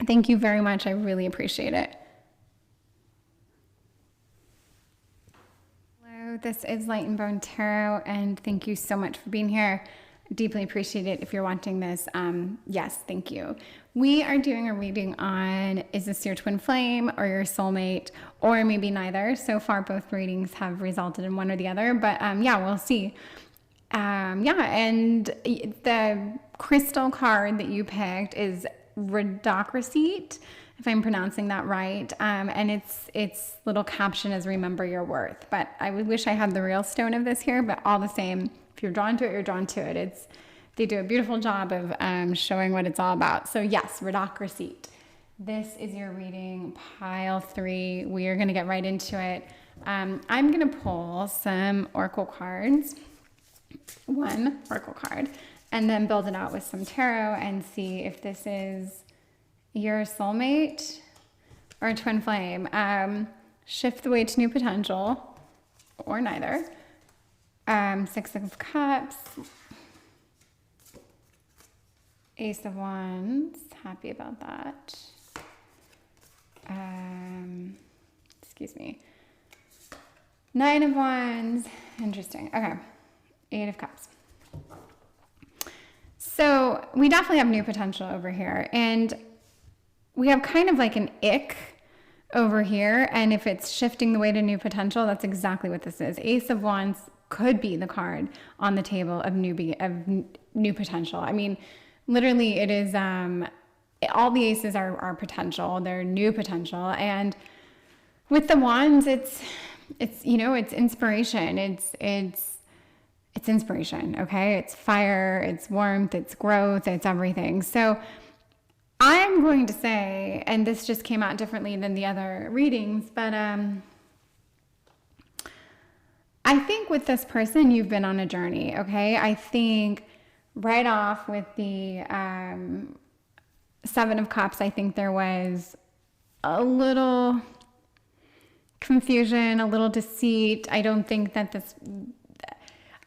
Thank you very much. I really appreciate it. Hello, this is Light and Bone Tarot, and thank you so much for being here. Deeply appreciate it. If you're watching this, yes, thank you. We are doing a reading on, is this your twin flame or your soulmate, or maybe neither. So far, both readings have resulted in one or the other, but yeah, we'll see. Yeah, and the crystal card that you picked is Rhodochrosite, if I'm pronouncing that right. And its little caption is "Remember your worth." But I would wish I had the real stone of this here, but all the same, if you're drawn to it, you're drawn to it. They do a beautiful job of showing what it's all about. So yes, Rhodochrosite. This is your reading, pile 3. We are going to get right into it. I'm going to pull some oracle cards, one oracle card, and then build it out with some tarot and see if this is your soulmate or a twin flame. Shift the way to new potential, or neither. 6 of Cups, Ace of Wands, happy about that. Excuse me. 9 of Wands, interesting. Okay, 8 of Cups. So we definitely have new potential over here, and we have kind of like an ick over here, and if it's shifting the way to new potential, that's exactly what this is. Ace of Wands could be the card on the table of new potential. I mean, literally, it is all the aces are potential. They're new potential, and with the wands, it's inspiration. It's inspiration. Okay, it's fire. It's warmth. It's growth. It's everything. So I'm I'm going to say, and this just came out differently than the other readings, but I think with this person, you've been on a journey, okay? I think right off with the Seven of Cups, I think there was a little confusion, a little deceit. I don't think that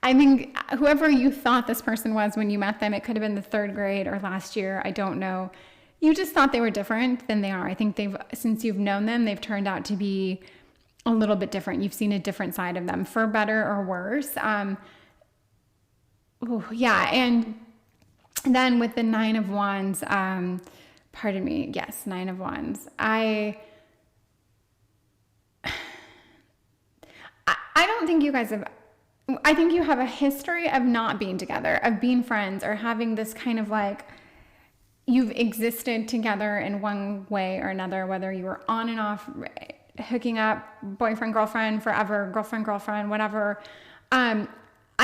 I think whoever you thought this person was when you met them, it could have been the third grade or last year, I don't know. You just thought they were different than they are. I think since you've known them, they've turned out to be a little bit different. You've seen a different side of them, for better or worse. Yeah, and then with the Nine of Wands, pardon me, yes, Nine of Wands. I don't think you guys have, I think you have a history of not being together, of being friends, or having this kind of like, you've existed together in one way or another, whether you were on and off, hooking up, boyfriend, girlfriend, forever, girlfriend, girlfriend, whatever. I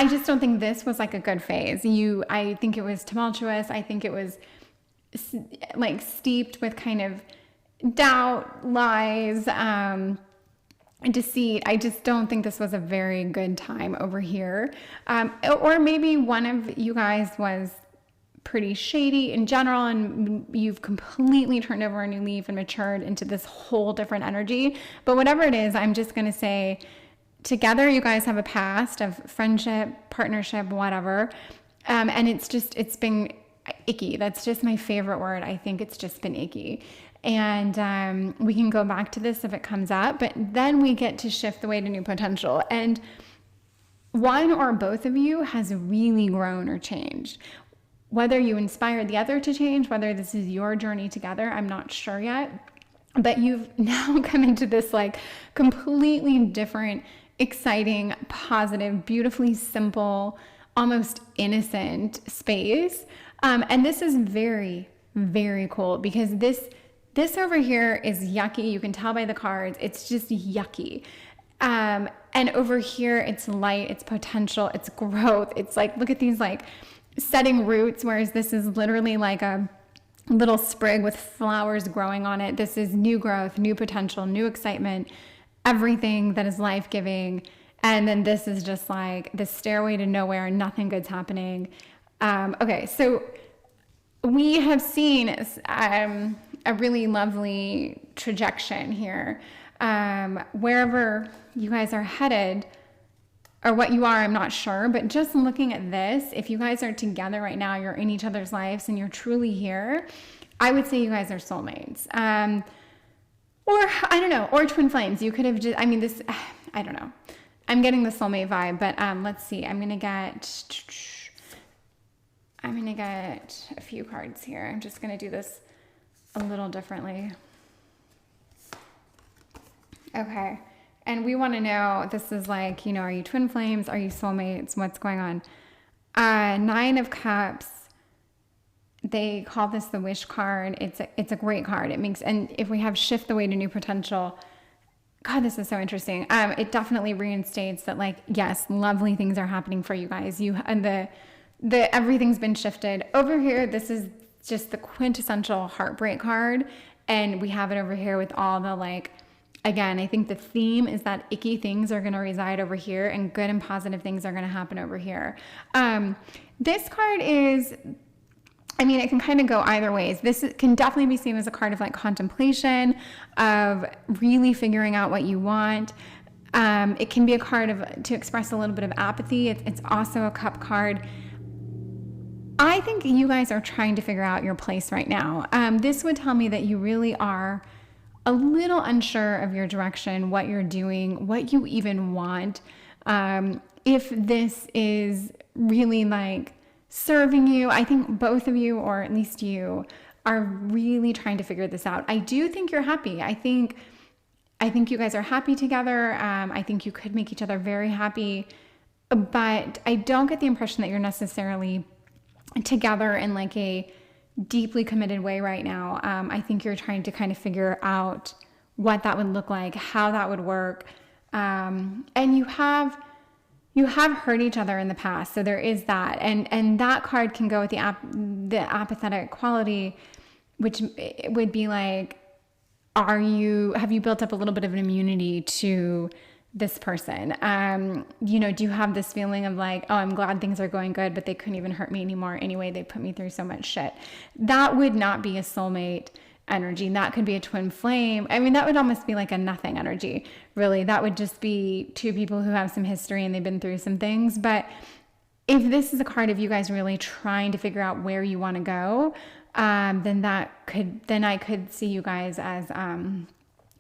just don't think this was like a good phase. I think it was tumultuous. I think it was like steeped with kind of doubt, lies, deceit. I just don't think this was a very good time over here. Or maybe one of you guys was pretty shady in general, and you've completely turned over a new leaf and matured into this whole different energy. But whatever it is, I'm just going to say together you guys have a past of friendship, partnership, whatever. And it's been icky. That's just my favorite word. I think it's just been icky. And we can go back to this if it comes up, but then we get to shift the way to new potential. And one or both of you has really grown or changed. Whether you inspired the other to change, whether this is your journey together, I'm not sure yet. But you've now come into this like completely different, exciting, positive, beautifully simple, almost innocent space. And this is very, very cool because this over here is yucky. You can tell by the cards. It's just yucky. And over here, it's light, it's potential, it's growth. It's like, look at these like setting roots, whereas this is literally like a little sprig with flowers growing on it. This is new growth, new potential, new excitement, everything that is life-giving. And then this is just like the stairway to nowhere, nothing good's happening. Okay, so we have seen a really lovely trajectory here. Wherever you guys are headed, or what you are, I'm not sure, but just looking at this, if you guys are together right now, you're in each other's lives and you're truly here, I would say you guys are soulmates. Or I don't know, or twin flames. You could have just, I mean, this, I don't know. I'm getting the soulmate vibe, but let's see. I'm going to get a few cards here. I'm just going to do this a little differently. Okay. And we want to know, this is like, you know, are you twin flames? Are you soulmates? What's going on? Nine of Cups. They call this the wish card. It's a great card. It makes, and if we have shift the way to new potential, God, this is so interesting. It definitely reinstates that, like, yes, lovely things are happening for you guys. And the everything's been shifted. Over here, this is just the quintessential heartbreak card. And we have it over here with all the, like, again, I think the theme is that icky things are going to reside over here and good and positive things are going to happen over here. This card is, I mean, it can kind of go either ways. This can definitely be seen as a card of like contemplation, of really figuring out what you want. It can be a card to express a little bit of apathy. It's also a cup card. I think you guys are trying to figure out your place right now. This would tell me that you really are a little unsure of your direction, what you're doing, what you even want. If this is really like serving you, I think both of you, or at least you, are really trying to figure this out. I do think you're happy. I think you guys are happy together. I think you could make each other very happy, but I don't get the impression that you're necessarily together in like a deeply committed way right now. I think you're trying to kind of figure out what that would look like, how that would work. And you have hurt each other in the past. So there is that. And that card can go with the apathetic quality. which would be like, have you built up a little bit of an immunity to this person? Do you have this feeling of like, oh, I'm glad things are going good, but they couldn't even hurt me anymore anyway, they put me through so much shit? That would not be a soulmate energy. That could be a twin flame. I mean, that would almost be like a nothing energy, really. That would just be two people who have some history and they've been through some things. But if this is a card of you guys really trying to figure out where you want to go, then I could see you guys as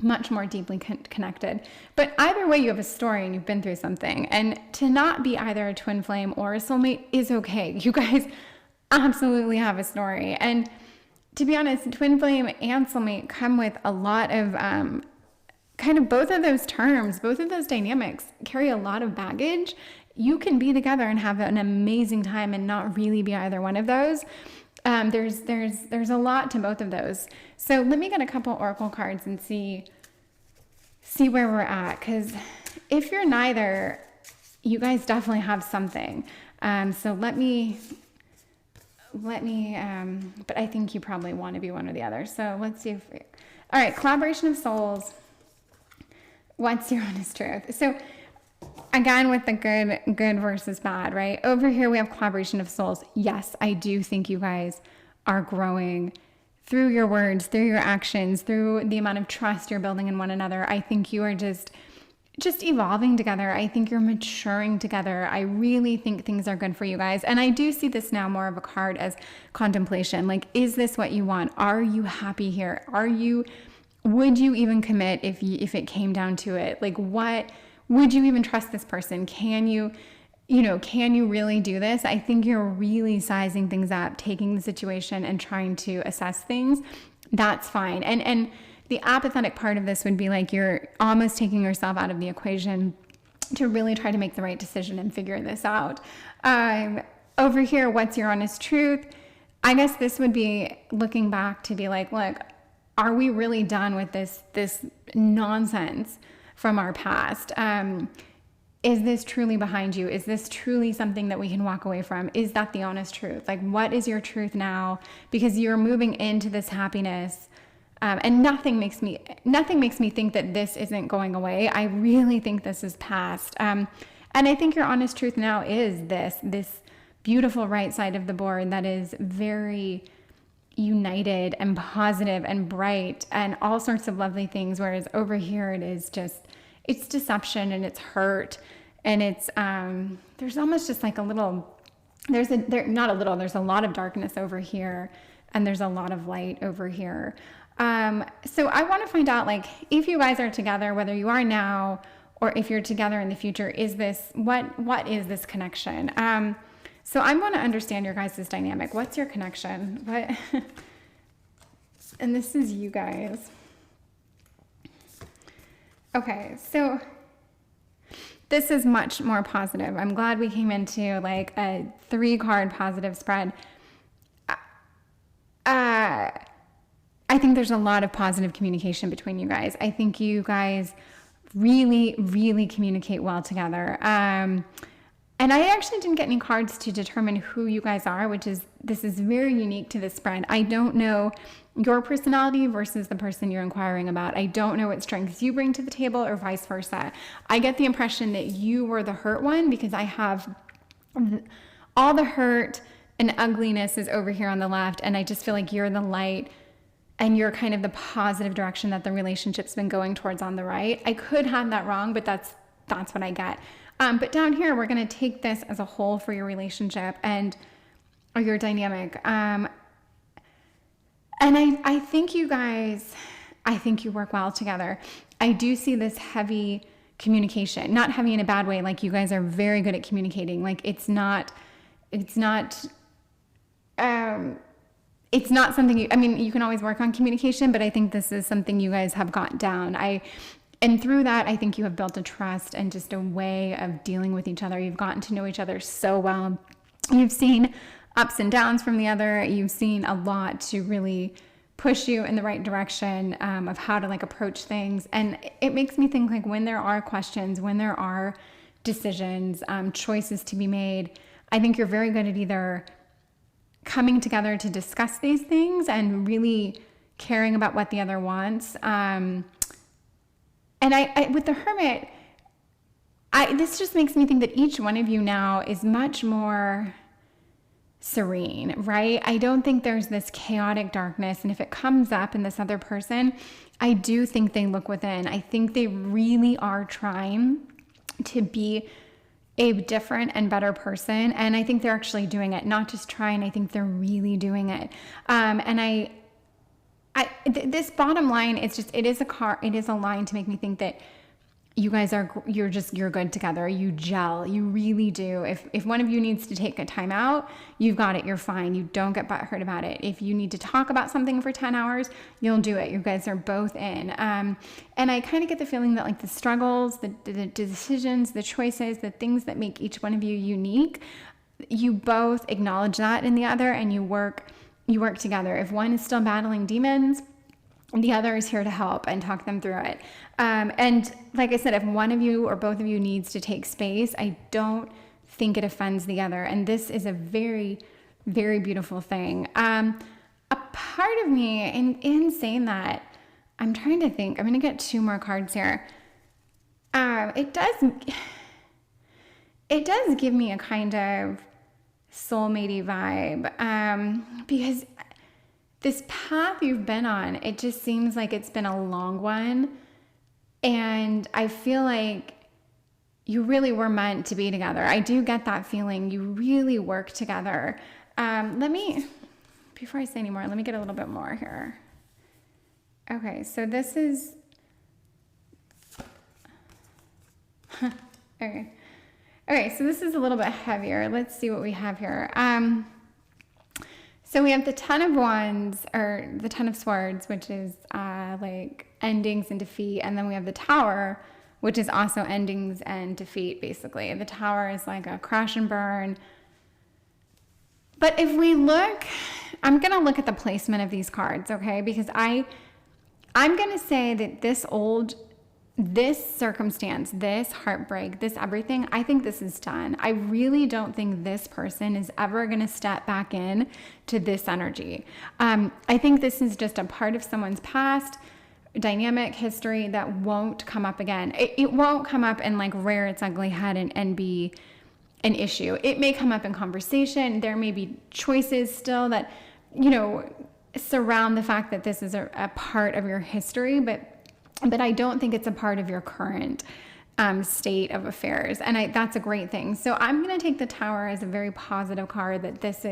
much more deeply connected. But either way, you have a story and you've been through something, and to not be either a twin flame or a soulmate is okay. You guys absolutely have a story. And to be honest, twin flame and soulmate come with a lot of kind of both of those terms, both of those dynamics carry a lot of baggage. You can be together and have an amazing time and not really be either one of those. There's a lot to both of those. So let me get a couple oracle cards and see where we're at. Because if you're neither, you guys definitely have something. So let me, but I think you probably want to be one or the other. So let's see all right, collaboration of souls. What's your honest truth? So again, with the good versus bad, right? Over here, we have collaboration of souls. Yes, I do think you guys are growing through your words, through your actions, through the amount of trust you're building in one another. I think you are just evolving together. I think you're maturing together. I really think things are good for you guys. And I do see this now more of a card as contemplation. Like, is this what you want? Are you happy here? Would you even commit if it came down to it? Like, would you even trust this person? Can you really do this? I think you're really sizing things up, taking the situation and trying to assess things. That's fine. And the apathetic part of this would be like you're almost taking yourself out of the equation to really try to make the right decision and figure this out. Over here, what's your honest truth? I guess this would be looking back to be like, look, are we really done with this nonsense from our past? Is this truly behind you? Is this truly something that we can walk away from? Is that the honest truth? Like, what is your truth now? Because you're moving into this happiness, and nothing makes me think that this isn't going away. I really think this is past. And I think your honest truth now is this beautiful right side of the board that is very united and positive and bright and all sorts of lovely things. Whereas over here, it's deception and it's hurt, and it's there's almost just like there's a lot of darkness over here, and there's a lot of light over here. So I want to find out, like, if you guys are together, whether you are now or if you're together in the future, what is this connection? So I want to understand your guys' dynamic. What's your connection? And this is you guys. Okay, so this is much more positive. I'm glad we came into like a 3-card positive spread. I think there's a lot of positive communication between you guys. I think you guys really, really communicate well together. And I actually didn't get any cards to determine who you guys are, this is very unique to this spread. I don't know your personality versus the person you're inquiring about. I don't know what strengths you bring to the table or vice versa. I get the impression that you were the hurt one because I have all the hurt and ugliness is over here on the left, and I just feel like you're the light and you're kind of the positive direction that the relationship's been going towards on the right. I could have that wrong, but that's what I get. But down here, we're going to take this as a whole for your relationship or your dynamic. And I think you guys, you work well together. I do see this heavy communication, not heavy in a bad way. Like, you guys are very good at communicating. Like, it's not something you can always work on communication, but I think this is something you guys have got down. And through that, I think you have built a trust and just a way of dealing with each other. You've gotten to know each other so well. You've seen ups and downs from the other. You've seen a lot to really push you in the right direction of how to like approach things. And it makes me think, like, when there are questions, when there are decisions, choices to be made, I think you're very good at either coming together to discuss these things and really caring about what the other wants. And I with the Hermit, this just makes me think that each one of you now is much more serene, right? I don't think there's this chaotic darkness. And if it comes up in this other person, I do think they look within. I think they really are trying to be a different and better person. And I think they're actually doing it, not just trying. I think they're really doing it. And this bottom line, it is a line to make me think that you guys you're good together. You gel. You really do. If one of you needs to take a time out, you've got it. You're fine. You don't get butthurt about it. If you need to talk about something for 10 hours, you'll do it. You guys are both in. And I kind of get the feeling that like the struggles, the decisions, the choices, the things that make each one of you unique, you both acknowledge that in the other, and you work together. If one is still battling demons, the other is here to help and talk them through it. And like I said, if one of you or both of you needs to take space, I don't think it offends the other. And this is a very, very beautiful thing. A part of me, in saying that, I'm trying to think. I'm going to get 2 more cards here. It does give me a kind of soulmate-y vibe, because this path you've been on, it just seems like it's been a long one. And I feel like you really were meant to be together. I do get that feeling. You really work together. Before I say any more, let me get a little bit more here. Okay, so this is, okay, so this is a little bit heavier. Let's see what we have here. So we have the Ten of Wands, or the Ten of Swords, which is like endings and defeat. And then we have the Tower, which is also endings and defeat, basically. The Tower is like a crash and burn. But if we look, I'm going to look at the placement of these cards, okay? Because I'm going to say that this circumstance, this heartbreak, this everything, I think this is done. I really don't think this person is ever going to step back in to this energy. I think this is just a part of someone's past dynamic history that won't come up again. It won't come up and like rear its ugly head and be an issue. It may come up in conversation. There may be choices still that, surround the fact that this is a part of your history, but I don't think it's a part of your current state of affairs. And that's a great thing. So I'm going to take the Tower as a very positive card, that this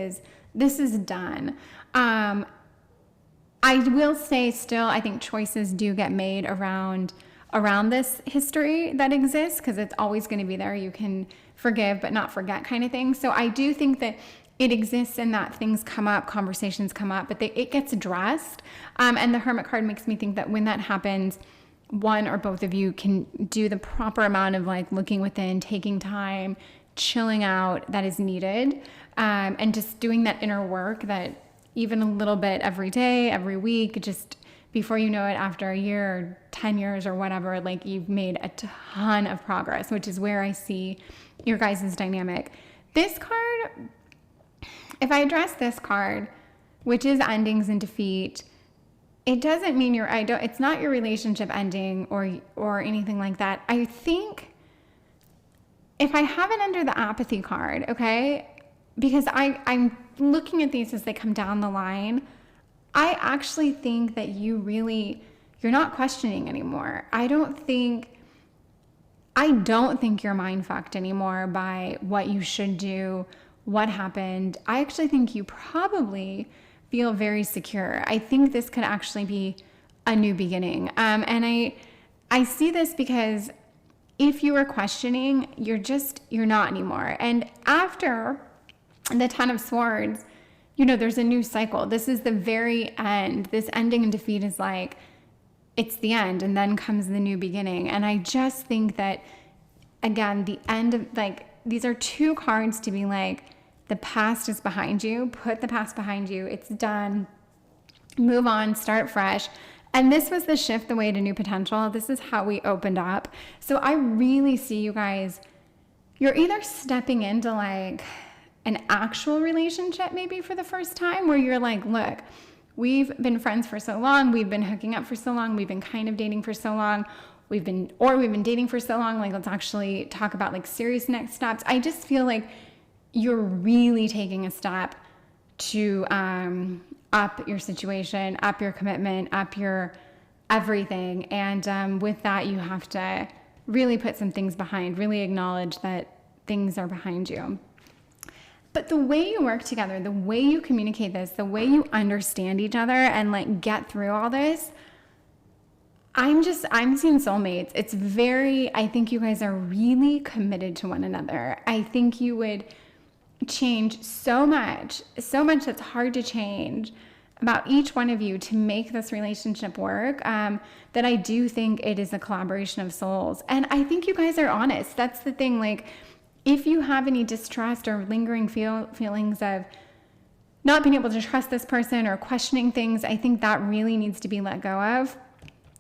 is done. I will say still, I think choices do get made around this history that exists, because it's always going to be there. You can forgive but not forget kind of thing. So I do think that it exists, and that things come up, conversations come up, but it gets addressed. And the Hermit card makes me think that when that happens, one or both of you can do the proper amount of like looking within, taking time, chilling out that is needed, and just doing that inner work, that even a little bit every day, every week, just before you know it, after a year or 10 years or whatever, like you've made a ton of progress, which is where I see your guys' dynamic. This card, if I address this card, which is endings and defeat, it doesn't mean it's not your relationship ending or anything like that. I think if I have it under the apathy card, okay, because I'm looking at these as they come down the line, I actually think that you're not questioning anymore. I don't think you're mind fucked anymore by what you should do, what happened. I actually think you probably feel very secure. I think this could actually be a new beginning. And I see this because if you were questioning, you're not anymore. And after the Ten of Swords, there's a new cycle. This is the very end. This ending and defeat is like, it's the end, and then comes the new beginning. And I just think that, again, the end of, like, these are 2 cards to be like, the past is behind you. Put the past behind you. It's done. Move on. Start fresh. And this was the shift, the way to new potential. This is how we opened up. So I really see you guys, you're either stepping into like an actual relationship maybe for the first time, where you're like, look, we've been friends for so long, we've been hooking up for so long, we've been kind of dating for so long, we've been dating for so long, like, let's actually talk about like serious next steps. I just feel like you're really taking a step to up your situation, up your commitment, up your everything. And with that, you have to really put some things behind, really acknowledge that things are behind you. But the way you work together, the way you communicate this, the way you understand each other and like get through all this, I'm seeing soulmates. It's I think you guys are really committed to one another. I think you would change so much that's hard to change about each one of you to make this relationship work, that I do think it is a collaboration of souls. And I think you guys are honest. That's the thing. Like, if you have any distrust or lingering feelings of not being able to trust this person or questioning things, I think that really needs to be let go of,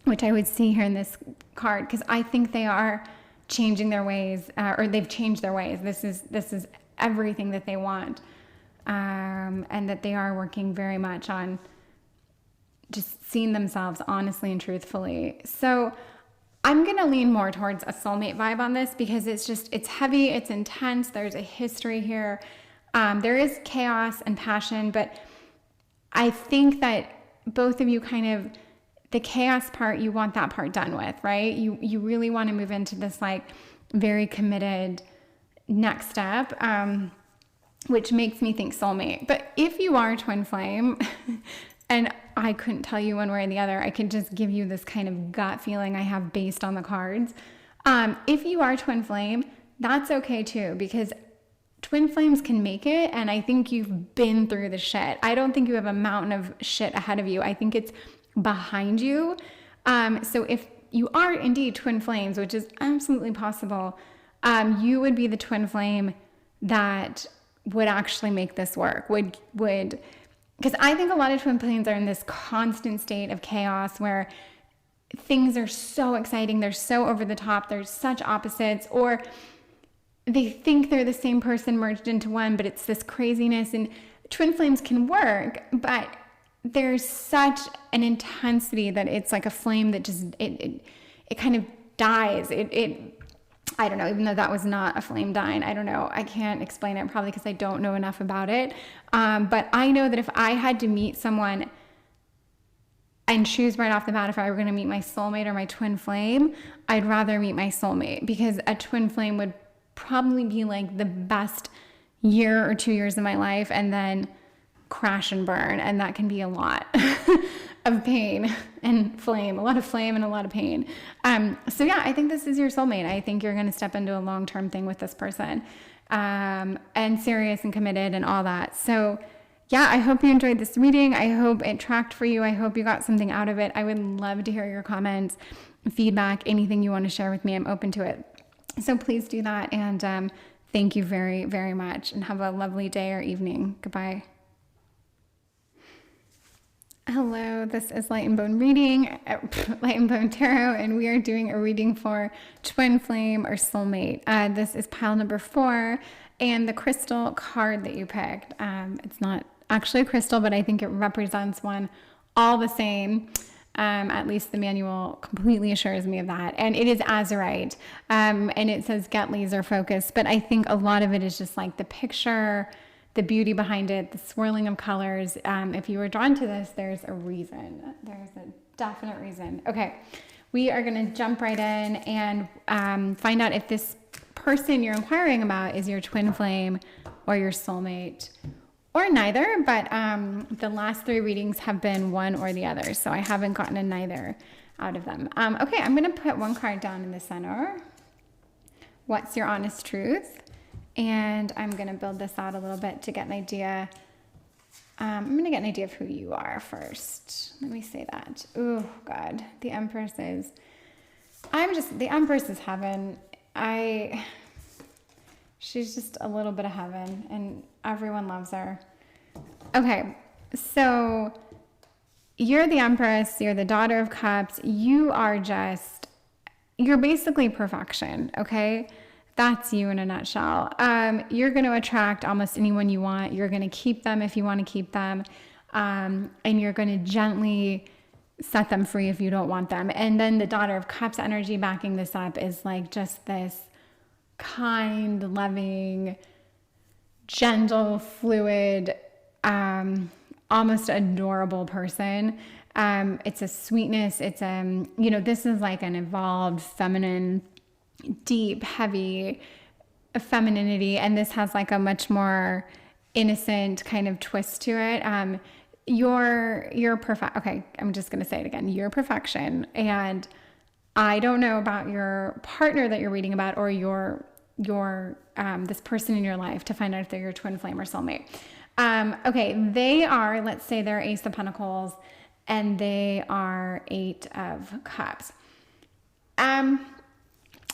which I would see here in this card, because I think they are changing their ways, or they've changed their ways. This is everything that they want, and that they are working very much on just seeing themselves honestly and truthfully. So I'm going to lean more towards a soulmate vibe on this, because it's heavy, it's intense, there's a history here. There is chaos and passion, but I think that both of you the chaos part, you want that part done with, right? You really want to move into this like very committed next step, which makes me think soulmate. But if you are twin flame, and I couldn't tell you one way or the other, I could just give you this kind of gut feeling I have based on the cards. If you are twin flame, that's okay too, because twin flames can make it, and I think you've been through the shit. I don't think you have a mountain of shit ahead of you. I think it's behind you. So if you are indeed twin flames, which is absolutely possible, you would be the twin flame that would actually make this work, because I think a lot of twin flames are in this constant state of chaos where things are so exciting, they're so over the top, there's such opposites, or they think they're the same person merged into one, but it's this craziness. And twin flames can work, but there's such an intensity that it's like a flame that just, it kind of dies. I don't know, even though that was not a flame dying. I don't know. I can't explain it, probably because I don't know enough about it. But I know that if I had to meet someone and choose right off the bat if I were going to meet my soulmate or my twin flame, I'd rather meet my soulmate, because a twin flame would probably be like the best year or 2 years of my life, and then crash and burn, and that can be a lot of pain and flame, a lot of flame and a lot of pain. So yeah, I think this is your soulmate. I think you're going to step into a long-term thing with this person, and serious and committed and all that. So yeah, I hope you enjoyed this reading. I hope it tracked for you. I hope you got something out of it. I would love to hear your comments, feedback, anything you want to share with me. I'm open to it. So please do that. And thank you very, very much, and have a lovely day or evening. Goodbye. Hello, this is Light and Bone Reading, Light and Bone Tarot, and we are doing a reading for twin flame or soulmate. This is pile number 4, and the crystal card that you picked, it's not actually a crystal, but I think it represents one all the same. At least the manual completely assures me of that. And it is Azurite, and it says get laser focused, but I think a lot of it is just like the picture, the beauty behind it, the swirling of colors. If you were drawn to this, there's a reason. There's a definite reason. Okay, we are going to jump right in and find out if this person you're inquiring about is your twin flame or your soulmate, or neither. But the last 3 readings have been one or the other, so I haven't gotten a neither out of them. Okay, I'm going to put one card down in the center. What's your honest truth? And I'm going to build this out a little bit to get an idea. I'm going to get an idea of who you are first. Let me say that. Oh, God. The Empress is... the Empress is heaven. She's just a little bit of heaven, and everyone loves her. Okay, so you're the Empress. You're the Daughter of Cups. You're basically perfection, okay? that's you in a nutshell. You're going to attract almost anyone you want. You're going to keep them if you want to keep them. And you're going to gently set them free if you don't want them. And then the Daughter of Cups energy backing this up is like just this kind, loving, gentle, fluid, almost adorable person. It's a sweetness. It's this is like an evolved, feminine, deep, heavy femininity, and this has like a much more innocent kind of twist to it. You're perfect. Okay, I'm just gonna say it again. You're perfection, and I don't know about your partner that you're reading about, or your this person in your life, to find out if they're your twin flame or soulmate. Okay, they are, let's say they're Ace of Pentacles and they are 8 of Cups.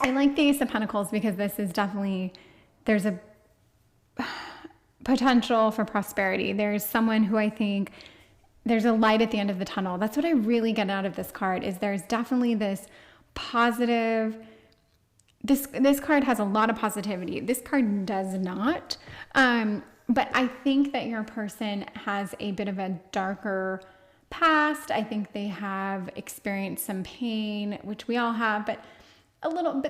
I like the Ace of Pentacles because this is definitely, there's a potential for prosperity. There's someone who I think there's a light at the end of the tunnel. That's what I really get out of this card, is there's definitely this positive, this card has a lot of positivity. This card does not. But I think that your person has a bit of a darker past. I think they have experienced some pain, which we all have, but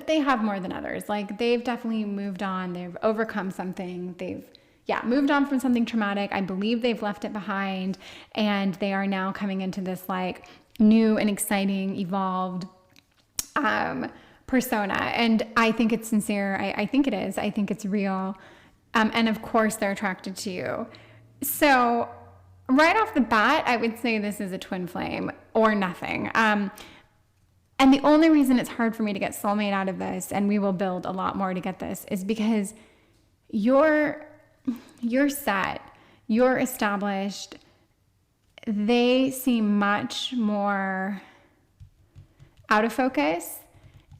they have more than others. Like, they've definitely moved on. They've overcome something. They've moved on from something traumatic. I believe they've left it behind, and they are now coming into this like new and exciting, evolved persona. And I think it's sincere. I think it is. I think it's real. And of course they're attracted to you. So right off the bat, I would say this is a twin flame or nothing. And the only reason it's hard for me to get soulmate out of this, and we will build a lot more to get this, is because you're set, you're established. They seem much more out of focus,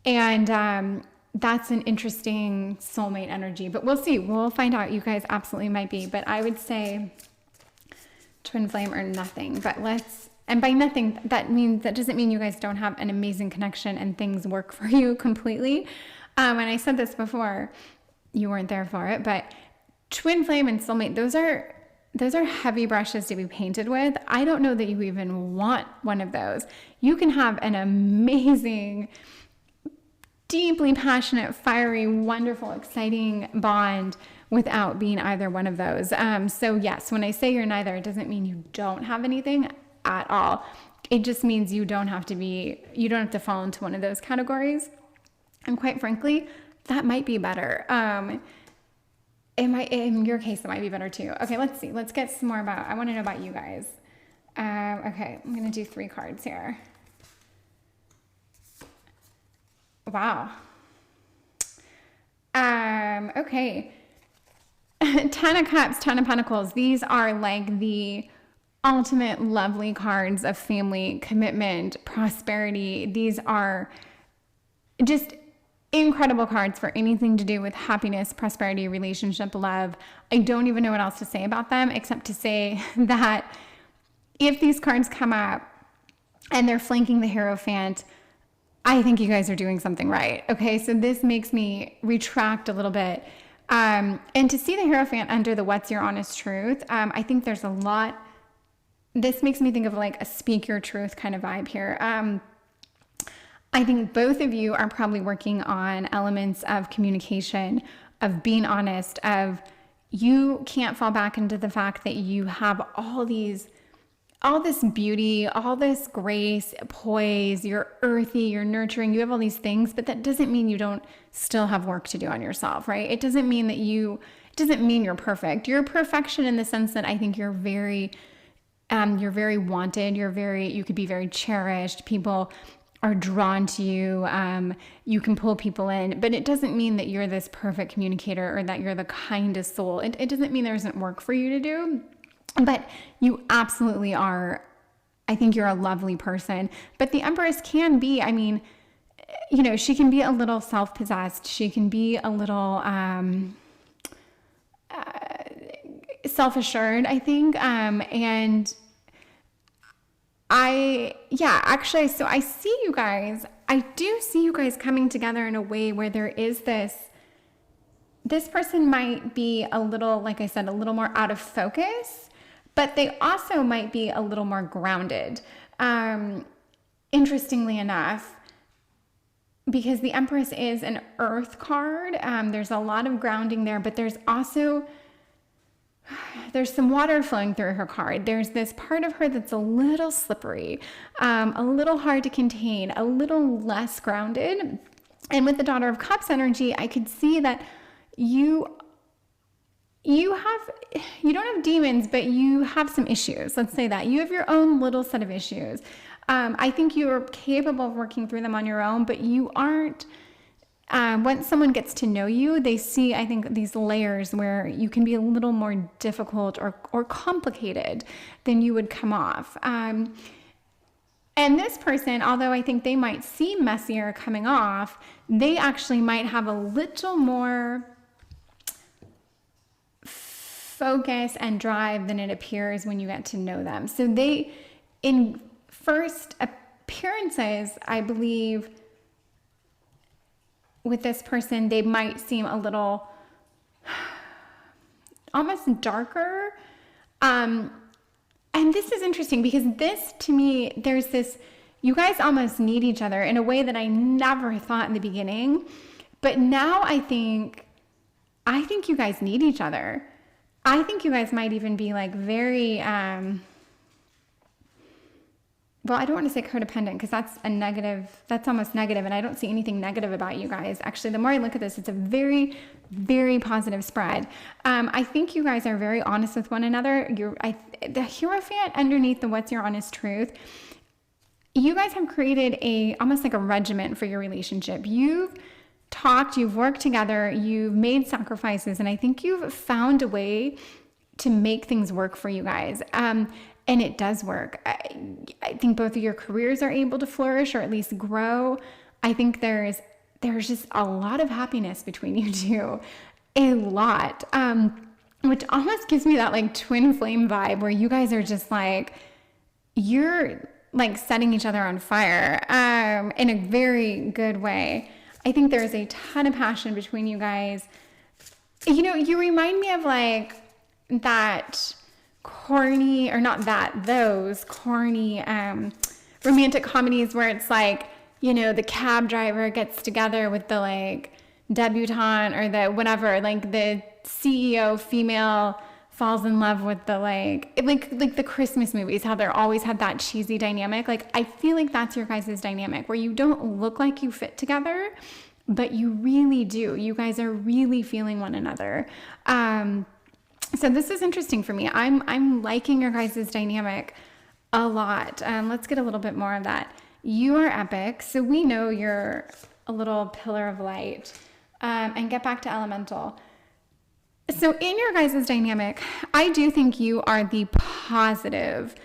and that's an interesting soulmate energy. But we'll see. We'll find out. You guys absolutely might be, but I would say twin flame or nothing. But and by nothing, that doesn't mean you guys don't have an amazing connection and things work for you completely. And I said this before, you weren't there for it, but twin flame and soulmate, those are heavy brushes to be painted with. I don't know that you even want one of those. You can have an amazing, deeply passionate, fiery, wonderful, exciting bond without being either one of those. So yes, when I say you're neither, it doesn't mean you don't have anything at all. It just means you don't have to fall into one of those categories. And quite frankly, that might be better. In your case, it might be better too. Okay, let's see. Let's get some more I want to know about you guys. Okay, I'm going to do 3 cards here. Wow. Okay. 10 of Cups, 10 of Pentacles. These are like the ultimate lovely cards of family, commitment, prosperity. These are just incredible cards for anything to do with happiness, prosperity, relationship, love. I don't even know what else to say about them except to say that if these cards come up and they're flanking the Hierophant, I think you guys are doing something right. Okay, so this makes me retract a little bit. And to see the Hierophant under the what's your honest truth, I think there's a lot. This makes me think of like a speak your truth kind of vibe here. I think both of you are probably working on elements of communication, of being honest, of you can't fall back into the fact that you have all this beauty, all this grace, poise, you're earthy, you're nurturing, you have all these things, but that doesn't mean you don't still have work to do on yourself, right? It doesn't mean you're perfect. You're perfection in the sense that I think you're very wanted. You could be very cherished. People are drawn to you. You can pull people in, but it doesn't mean that you're this perfect communicator or that you're the kindest soul. It doesn't mean there isn't work for you to do, but you absolutely are. I think you're a lovely person, but the Empress can be, she can be a little self-possessed. She can be a little, self-assured, I think. So I see you guys, I do see you guys coming together in a way where there is this this person might be a little, like I said, a little more out of focus, but they also might be a little more grounded. Interestingly enough, because the Empress is an earth card, there's a lot of grounding there, but there's some water flowing through her card. There's this part of her that's a little slippery, a little hard to contain, a little less grounded. And with the Daughter of Cups energy, I could see that you don't have demons, but you have some issues. Let's say that. You have your own little set of issues. I think you're capable of working through them on your own, but you aren't. Once someone gets to know you, they see, I think, these layers where you can be a little more difficult or complicated than you would come off. And this person, although I think they might seem messier coming off, they actually might have a little more focus and drive than it appears when you get to know them. So they, in first appearances, I believe with this person, they might seem a little almost darker. And this is interesting because this, to me, there's this, you guys almost need each other in a way that I never thought in the beginning. But now I think you guys need each other. I think you guys might even be like very, well, I don't want to say codependent because that's a negative, that's almost negative, and I don't see anything negative about you guys. Actually, the more I look at this, it's a very, very positive spread. I think you guys are very honest with one another. The Hierophant underneath the what's your honest truth, you guys have created almost like a regiment for your relationship. You've talked, you've worked together, you've made sacrifices, and I think you've found a way to make things work for you guys. And it does work. I think both of your careers are able to flourish or at least grow. I think there's just a lot of happiness between you two. A lot. Which almost gives me that like twin flame vibe where you guys are just like, you're like setting each other on fire in a very good way. I think there's a ton of passion between you guys. You know, you remind me of like that corny, or not that, those corny romantic comedies where it's like, you know, the cab driver gets together with the like debutante or the whatever, like the CEO female falls in love with the like the Christmas movies, how they're always had that cheesy dynamic. Like, I feel like that's your guys' dynamic where you don't look like you fit together, but you really do. You guys are really feeling one another. So this is interesting for me. I'm liking your guys' dynamic a lot. Let's get a little bit more of that. You are epic. So we know you're a little pillar of light. And get back to elemental. So in your guys' dynamic, I do think you are the positive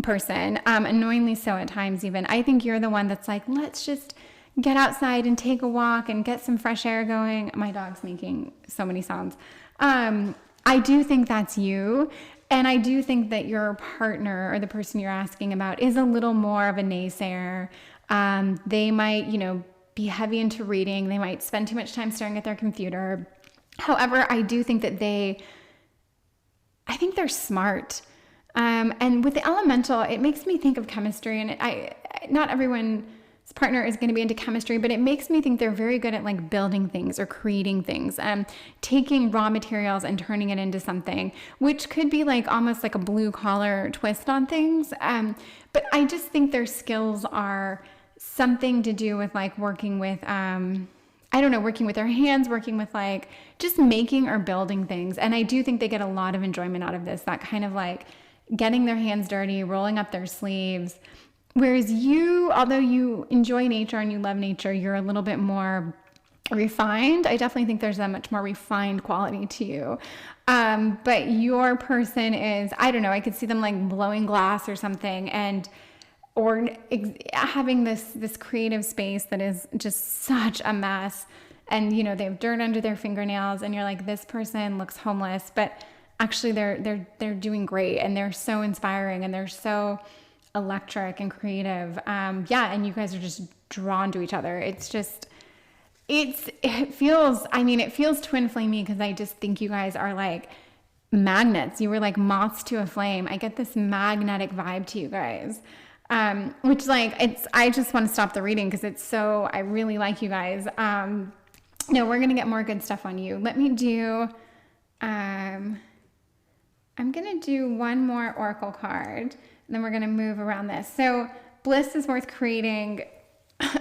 person, annoyingly so at times even. I think you're the one that's like, let's just get outside and take a walk and get some fresh air going. My dog's making so many sounds. I do think that's you. And I do think that your partner or the person you're asking about is a little more of a naysayer. They might, you know, be heavy into reading. They might spend too much time staring at their computer. However, I do think that I think they're smart. And with the elemental, it makes me think of chemistry. And not everyone's partner is going to be into chemistry, but it makes me think they're very good at like building things or creating things, taking raw materials and turning it into something, which could be like almost like a blue collar twist on things. But I just think their skills are something to do with like working with, working with their hands, working with like just making or building things. And I do think they get a lot of enjoyment out of this, that kind of like getting their hands dirty, rolling up their sleeves. Whereas you, although you enjoy nature and you love nature, you're a little bit more refined. I definitely think there's a much more refined quality to you. But your person is, I don't know, I could see them like blowing glass or something or having this creative space that is just such a mess. And, you know, they have dirt under their fingernails and you're like, this person looks homeless, but actually they're doing great and they're so inspiring and they're so electric and creative. And you guys are just drawn to each other. It's just, it feels, I mean, it feels twin flamey because I just think you guys are like magnets. You were like moths to a flame. I get this magnetic vibe to you guys. Which like, I just want to stop the reading because it's so, I really like you guys. No, we're going to get more good stuff on you. Let me do, I'm going to do one more oracle card, and then we're going to move around this. So bliss is worth creating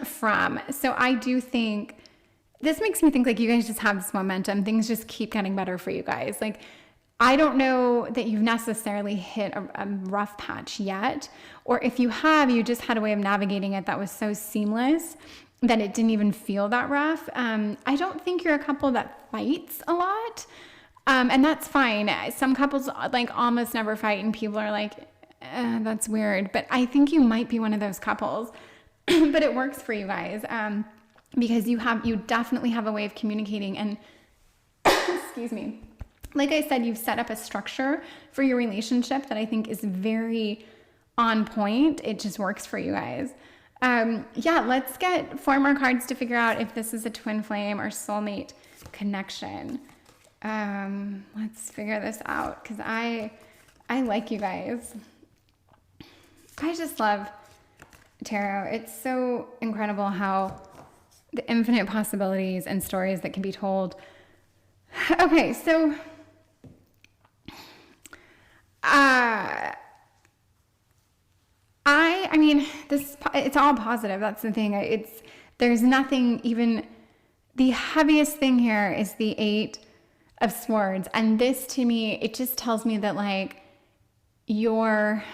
from. So I do think, this makes me think like you guys just have this momentum. Things just keep getting better for you guys. Like, I don't know that you've necessarily hit a rough patch yet, or if you have, you just had a way of navigating it that was so seamless that it didn't even feel that rough. I don't think you're a couple that fights a lot, and that's fine. Some couples like almost never fight, and people are like, that's weird. But I think you might be one of those couples, but it works for you guys because you definitely have a way of communicating. And excuse me. Like I said, you've set up a structure for your relationship that I think is very on point. It just works for you guys. Yeah, let's get 4 more cards to figure out if this is a twin flame or soulmate connection. Let's figure this out because I like you guys. I just love tarot. It's so incredible how the infinite possibilities and stories that can be told. Okay, so I mean, it's all positive. That's the thing. There's nothing, even the heaviest thing here is the 8 of Swords. And this to me, it just tells me that like you're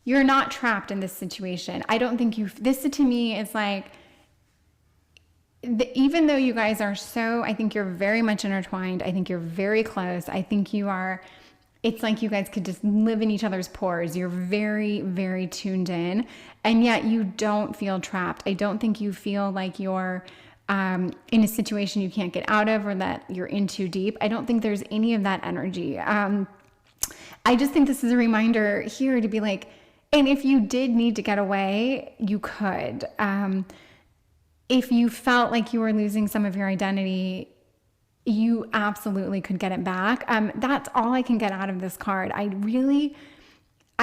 not trapped in this situation. I don't think this to me is like, even though you guys are I think you're very much intertwined. I think you're very close. I think it's like you guys could just live in each other's pores. You're very, very tuned in, and yet you don't feel trapped. I don't think you feel like you're in a situation you can't get out of or that you're in too deep. I don't think there's any of that energy. I just think this is a reminder here to be like, and if you did need to get away, you could. If you felt like you were losing some of your identity, you absolutely could get it back. That's all I can get out of this card. I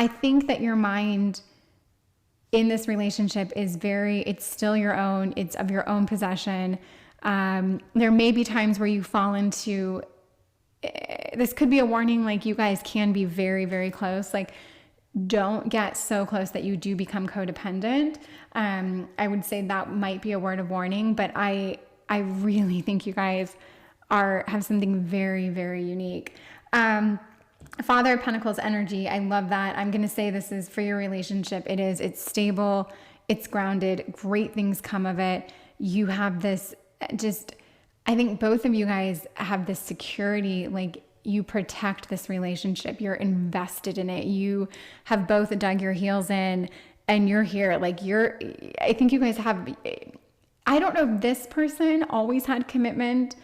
think that your mind in this relationship is it's still your own. It's of your own possession. There may be times where you fall into, this could be a warning, like you guys can be very, very close. Like, don't get so close that you do become codependent. I would say that might be a word of warning, but I really think you guys have something very, very unique. Father of Pentacles energy. I love that. I'm going to say this is for your relationship. It's stable. It's grounded. Great things come of it. You have this I think both of you guys have this security, like you protect this relationship. You're invested in it. You have both dug your heels in and you're here. I think you guys I don't know if this person always had commitment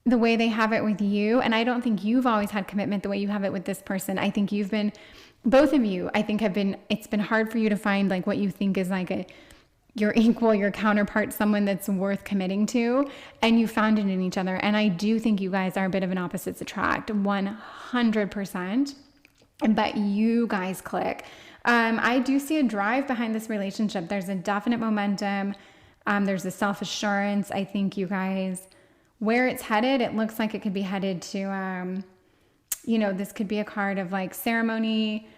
the way they have it with you. And I don't think you've always had commitment the way you have it with this person. I think both of you, I think it's been hard for you to find like what you think is like your equal, your counterpart, someone that's worth committing to, and you found it in each other. And I do think you guys are a bit of an opposites attract, 100%, but you guys click. I do see a drive behind this relationship. There's a definite momentum. There's a self-assurance. I think you guys, where it's headed, it looks like it could be headed to, this could be a card of like ceremony.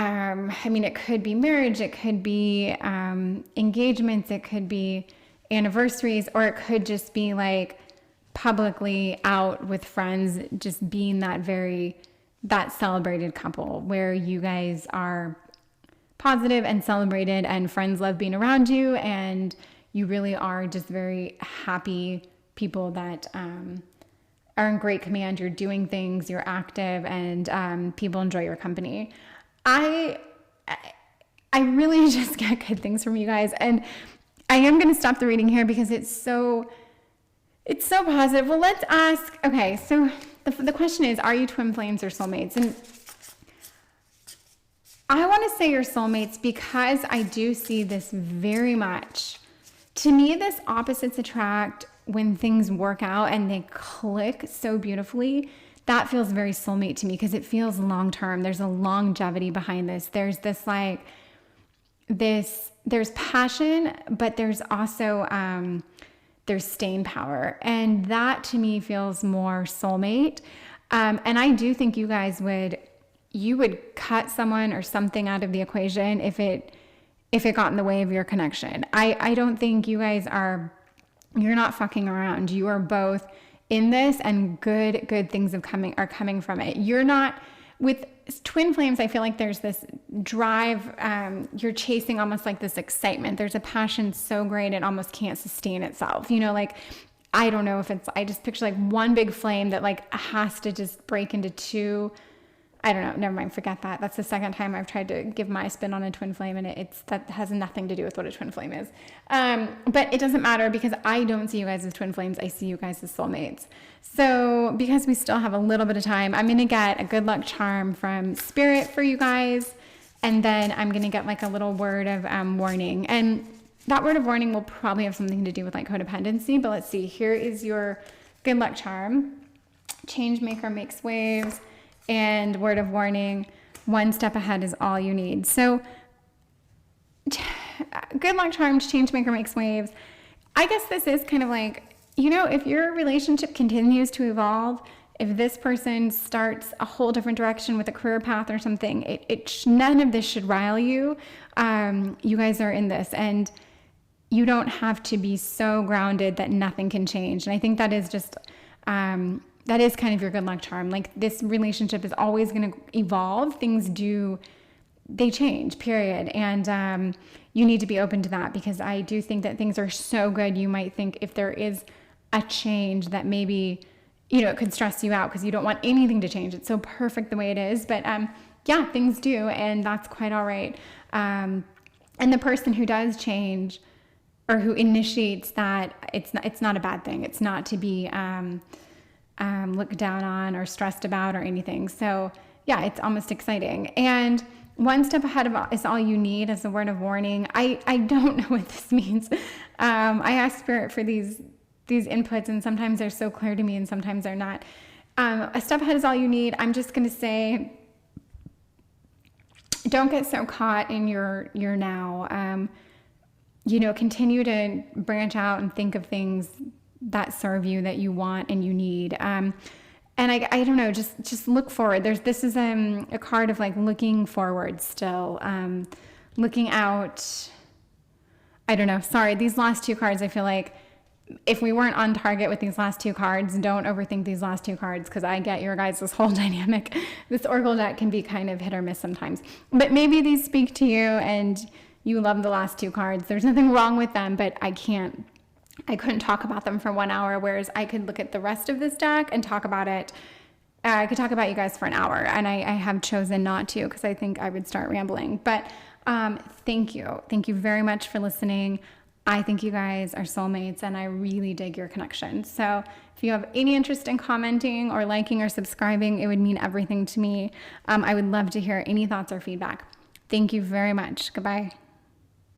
It could be marriage, it could be engagements, it could be anniversaries, or it could just be like publicly out with friends, just being that celebrated couple where you guys are positive and celebrated and friends love being around you, and you really are just very happy people that are in great command. You're doing things, you're active, and people enjoy your company. I really just get good things from you guys, and I am going to stop the reading here because it's so positive. Well, let's ask. Okay, so the question is, are you twin flames or soulmates? And I want to say you're soulmates because I do see this very much to me, this opposites attract, when things work out and they click so beautifully, that feels very soulmate to me, because it feels long term. There's a longevity behind this. There's this like there's passion, but there's also there's staying power, and that to me feels more soulmate. And I do think you guys would cut someone or something out of the equation if it got in the way of your connection. I don't think you guys you're not fucking around. You are both in this, and good things are coming from it. You're not with twin flames. I feel like there's this drive. You're chasing almost like this excitement. There's a passion so great it almost can't sustain itself. You know, like, I don't know if I just picture like one big flame that like has to just break into two. I don't know. Never mind. Forget that. That's the second time I've tried to give my spin on a twin flame, and that has nothing to do with what a twin flame is. But it doesn't matter, because I don't see you guys as twin flames. I see you guys as soulmates. So because we still have a little bit of time, I'm going to get a good luck charm from Spirit for you guys. And then I'm going to get like a little word of warning. And that word of warning will probably have something to do with like codependency. But let's see. Here is your good luck charm. Change maker makes waves. And word of warning, one step ahead is all you need. So good luck charm, change maker makes waves. I guess this is kind of like, you know, if your relationship continues to evolve, if this person starts a whole different direction with a career path or something, none of this should rile you. You guys are in this, and you don't have to be so grounded that nothing can change. And I think that is just... that is kind of your good luck charm. Like, this relationship is always going to evolve. They change, period. And you need to be open to that, because I do think that things are so good. You might think if there is a change that maybe, you know, it could stress you out because you don't want anything to change. It's so perfect the way it is. But yeah, things do, and that's quite all right. And the person who does change, or who initiates that, it's not a bad thing. It's not to be... looked down on or stressed about or anything. So yeah, it's almost exciting. And one step ahead is all you need as a word of warning. I don't know what this means. I ask Spirit for these inputs, and sometimes they're so clear to me and sometimes they're not. A step ahead is all you need. I'm just going to say, don't get so caught in your now. You know, continue to branch out and think of things that serve you, that you want and you need. And I don't know, just look forward. This is a card of like looking forward still, looking out. I don't know. Sorry, these last two cards, I feel like if we weren't on target with these last two cards, don't overthink these last two cards, because I get your guys' this whole dynamic. This Oracle deck can be kind of hit or miss sometimes. But maybe these speak to you and you love the last two cards. There's nothing wrong with them, but I couldn't talk about them for 1 hour, whereas I could look at the rest of this deck and talk about it. I could talk about you guys for an hour, and I have chosen not to, because I think I would start rambling. But thank you. Thank you very much for listening. I think you guys are soulmates, and I really dig your connection. So if you have any interest in commenting or liking or subscribing, it would mean everything to me. I would love to hear any thoughts or feedback. Thank you very much. Goodbye.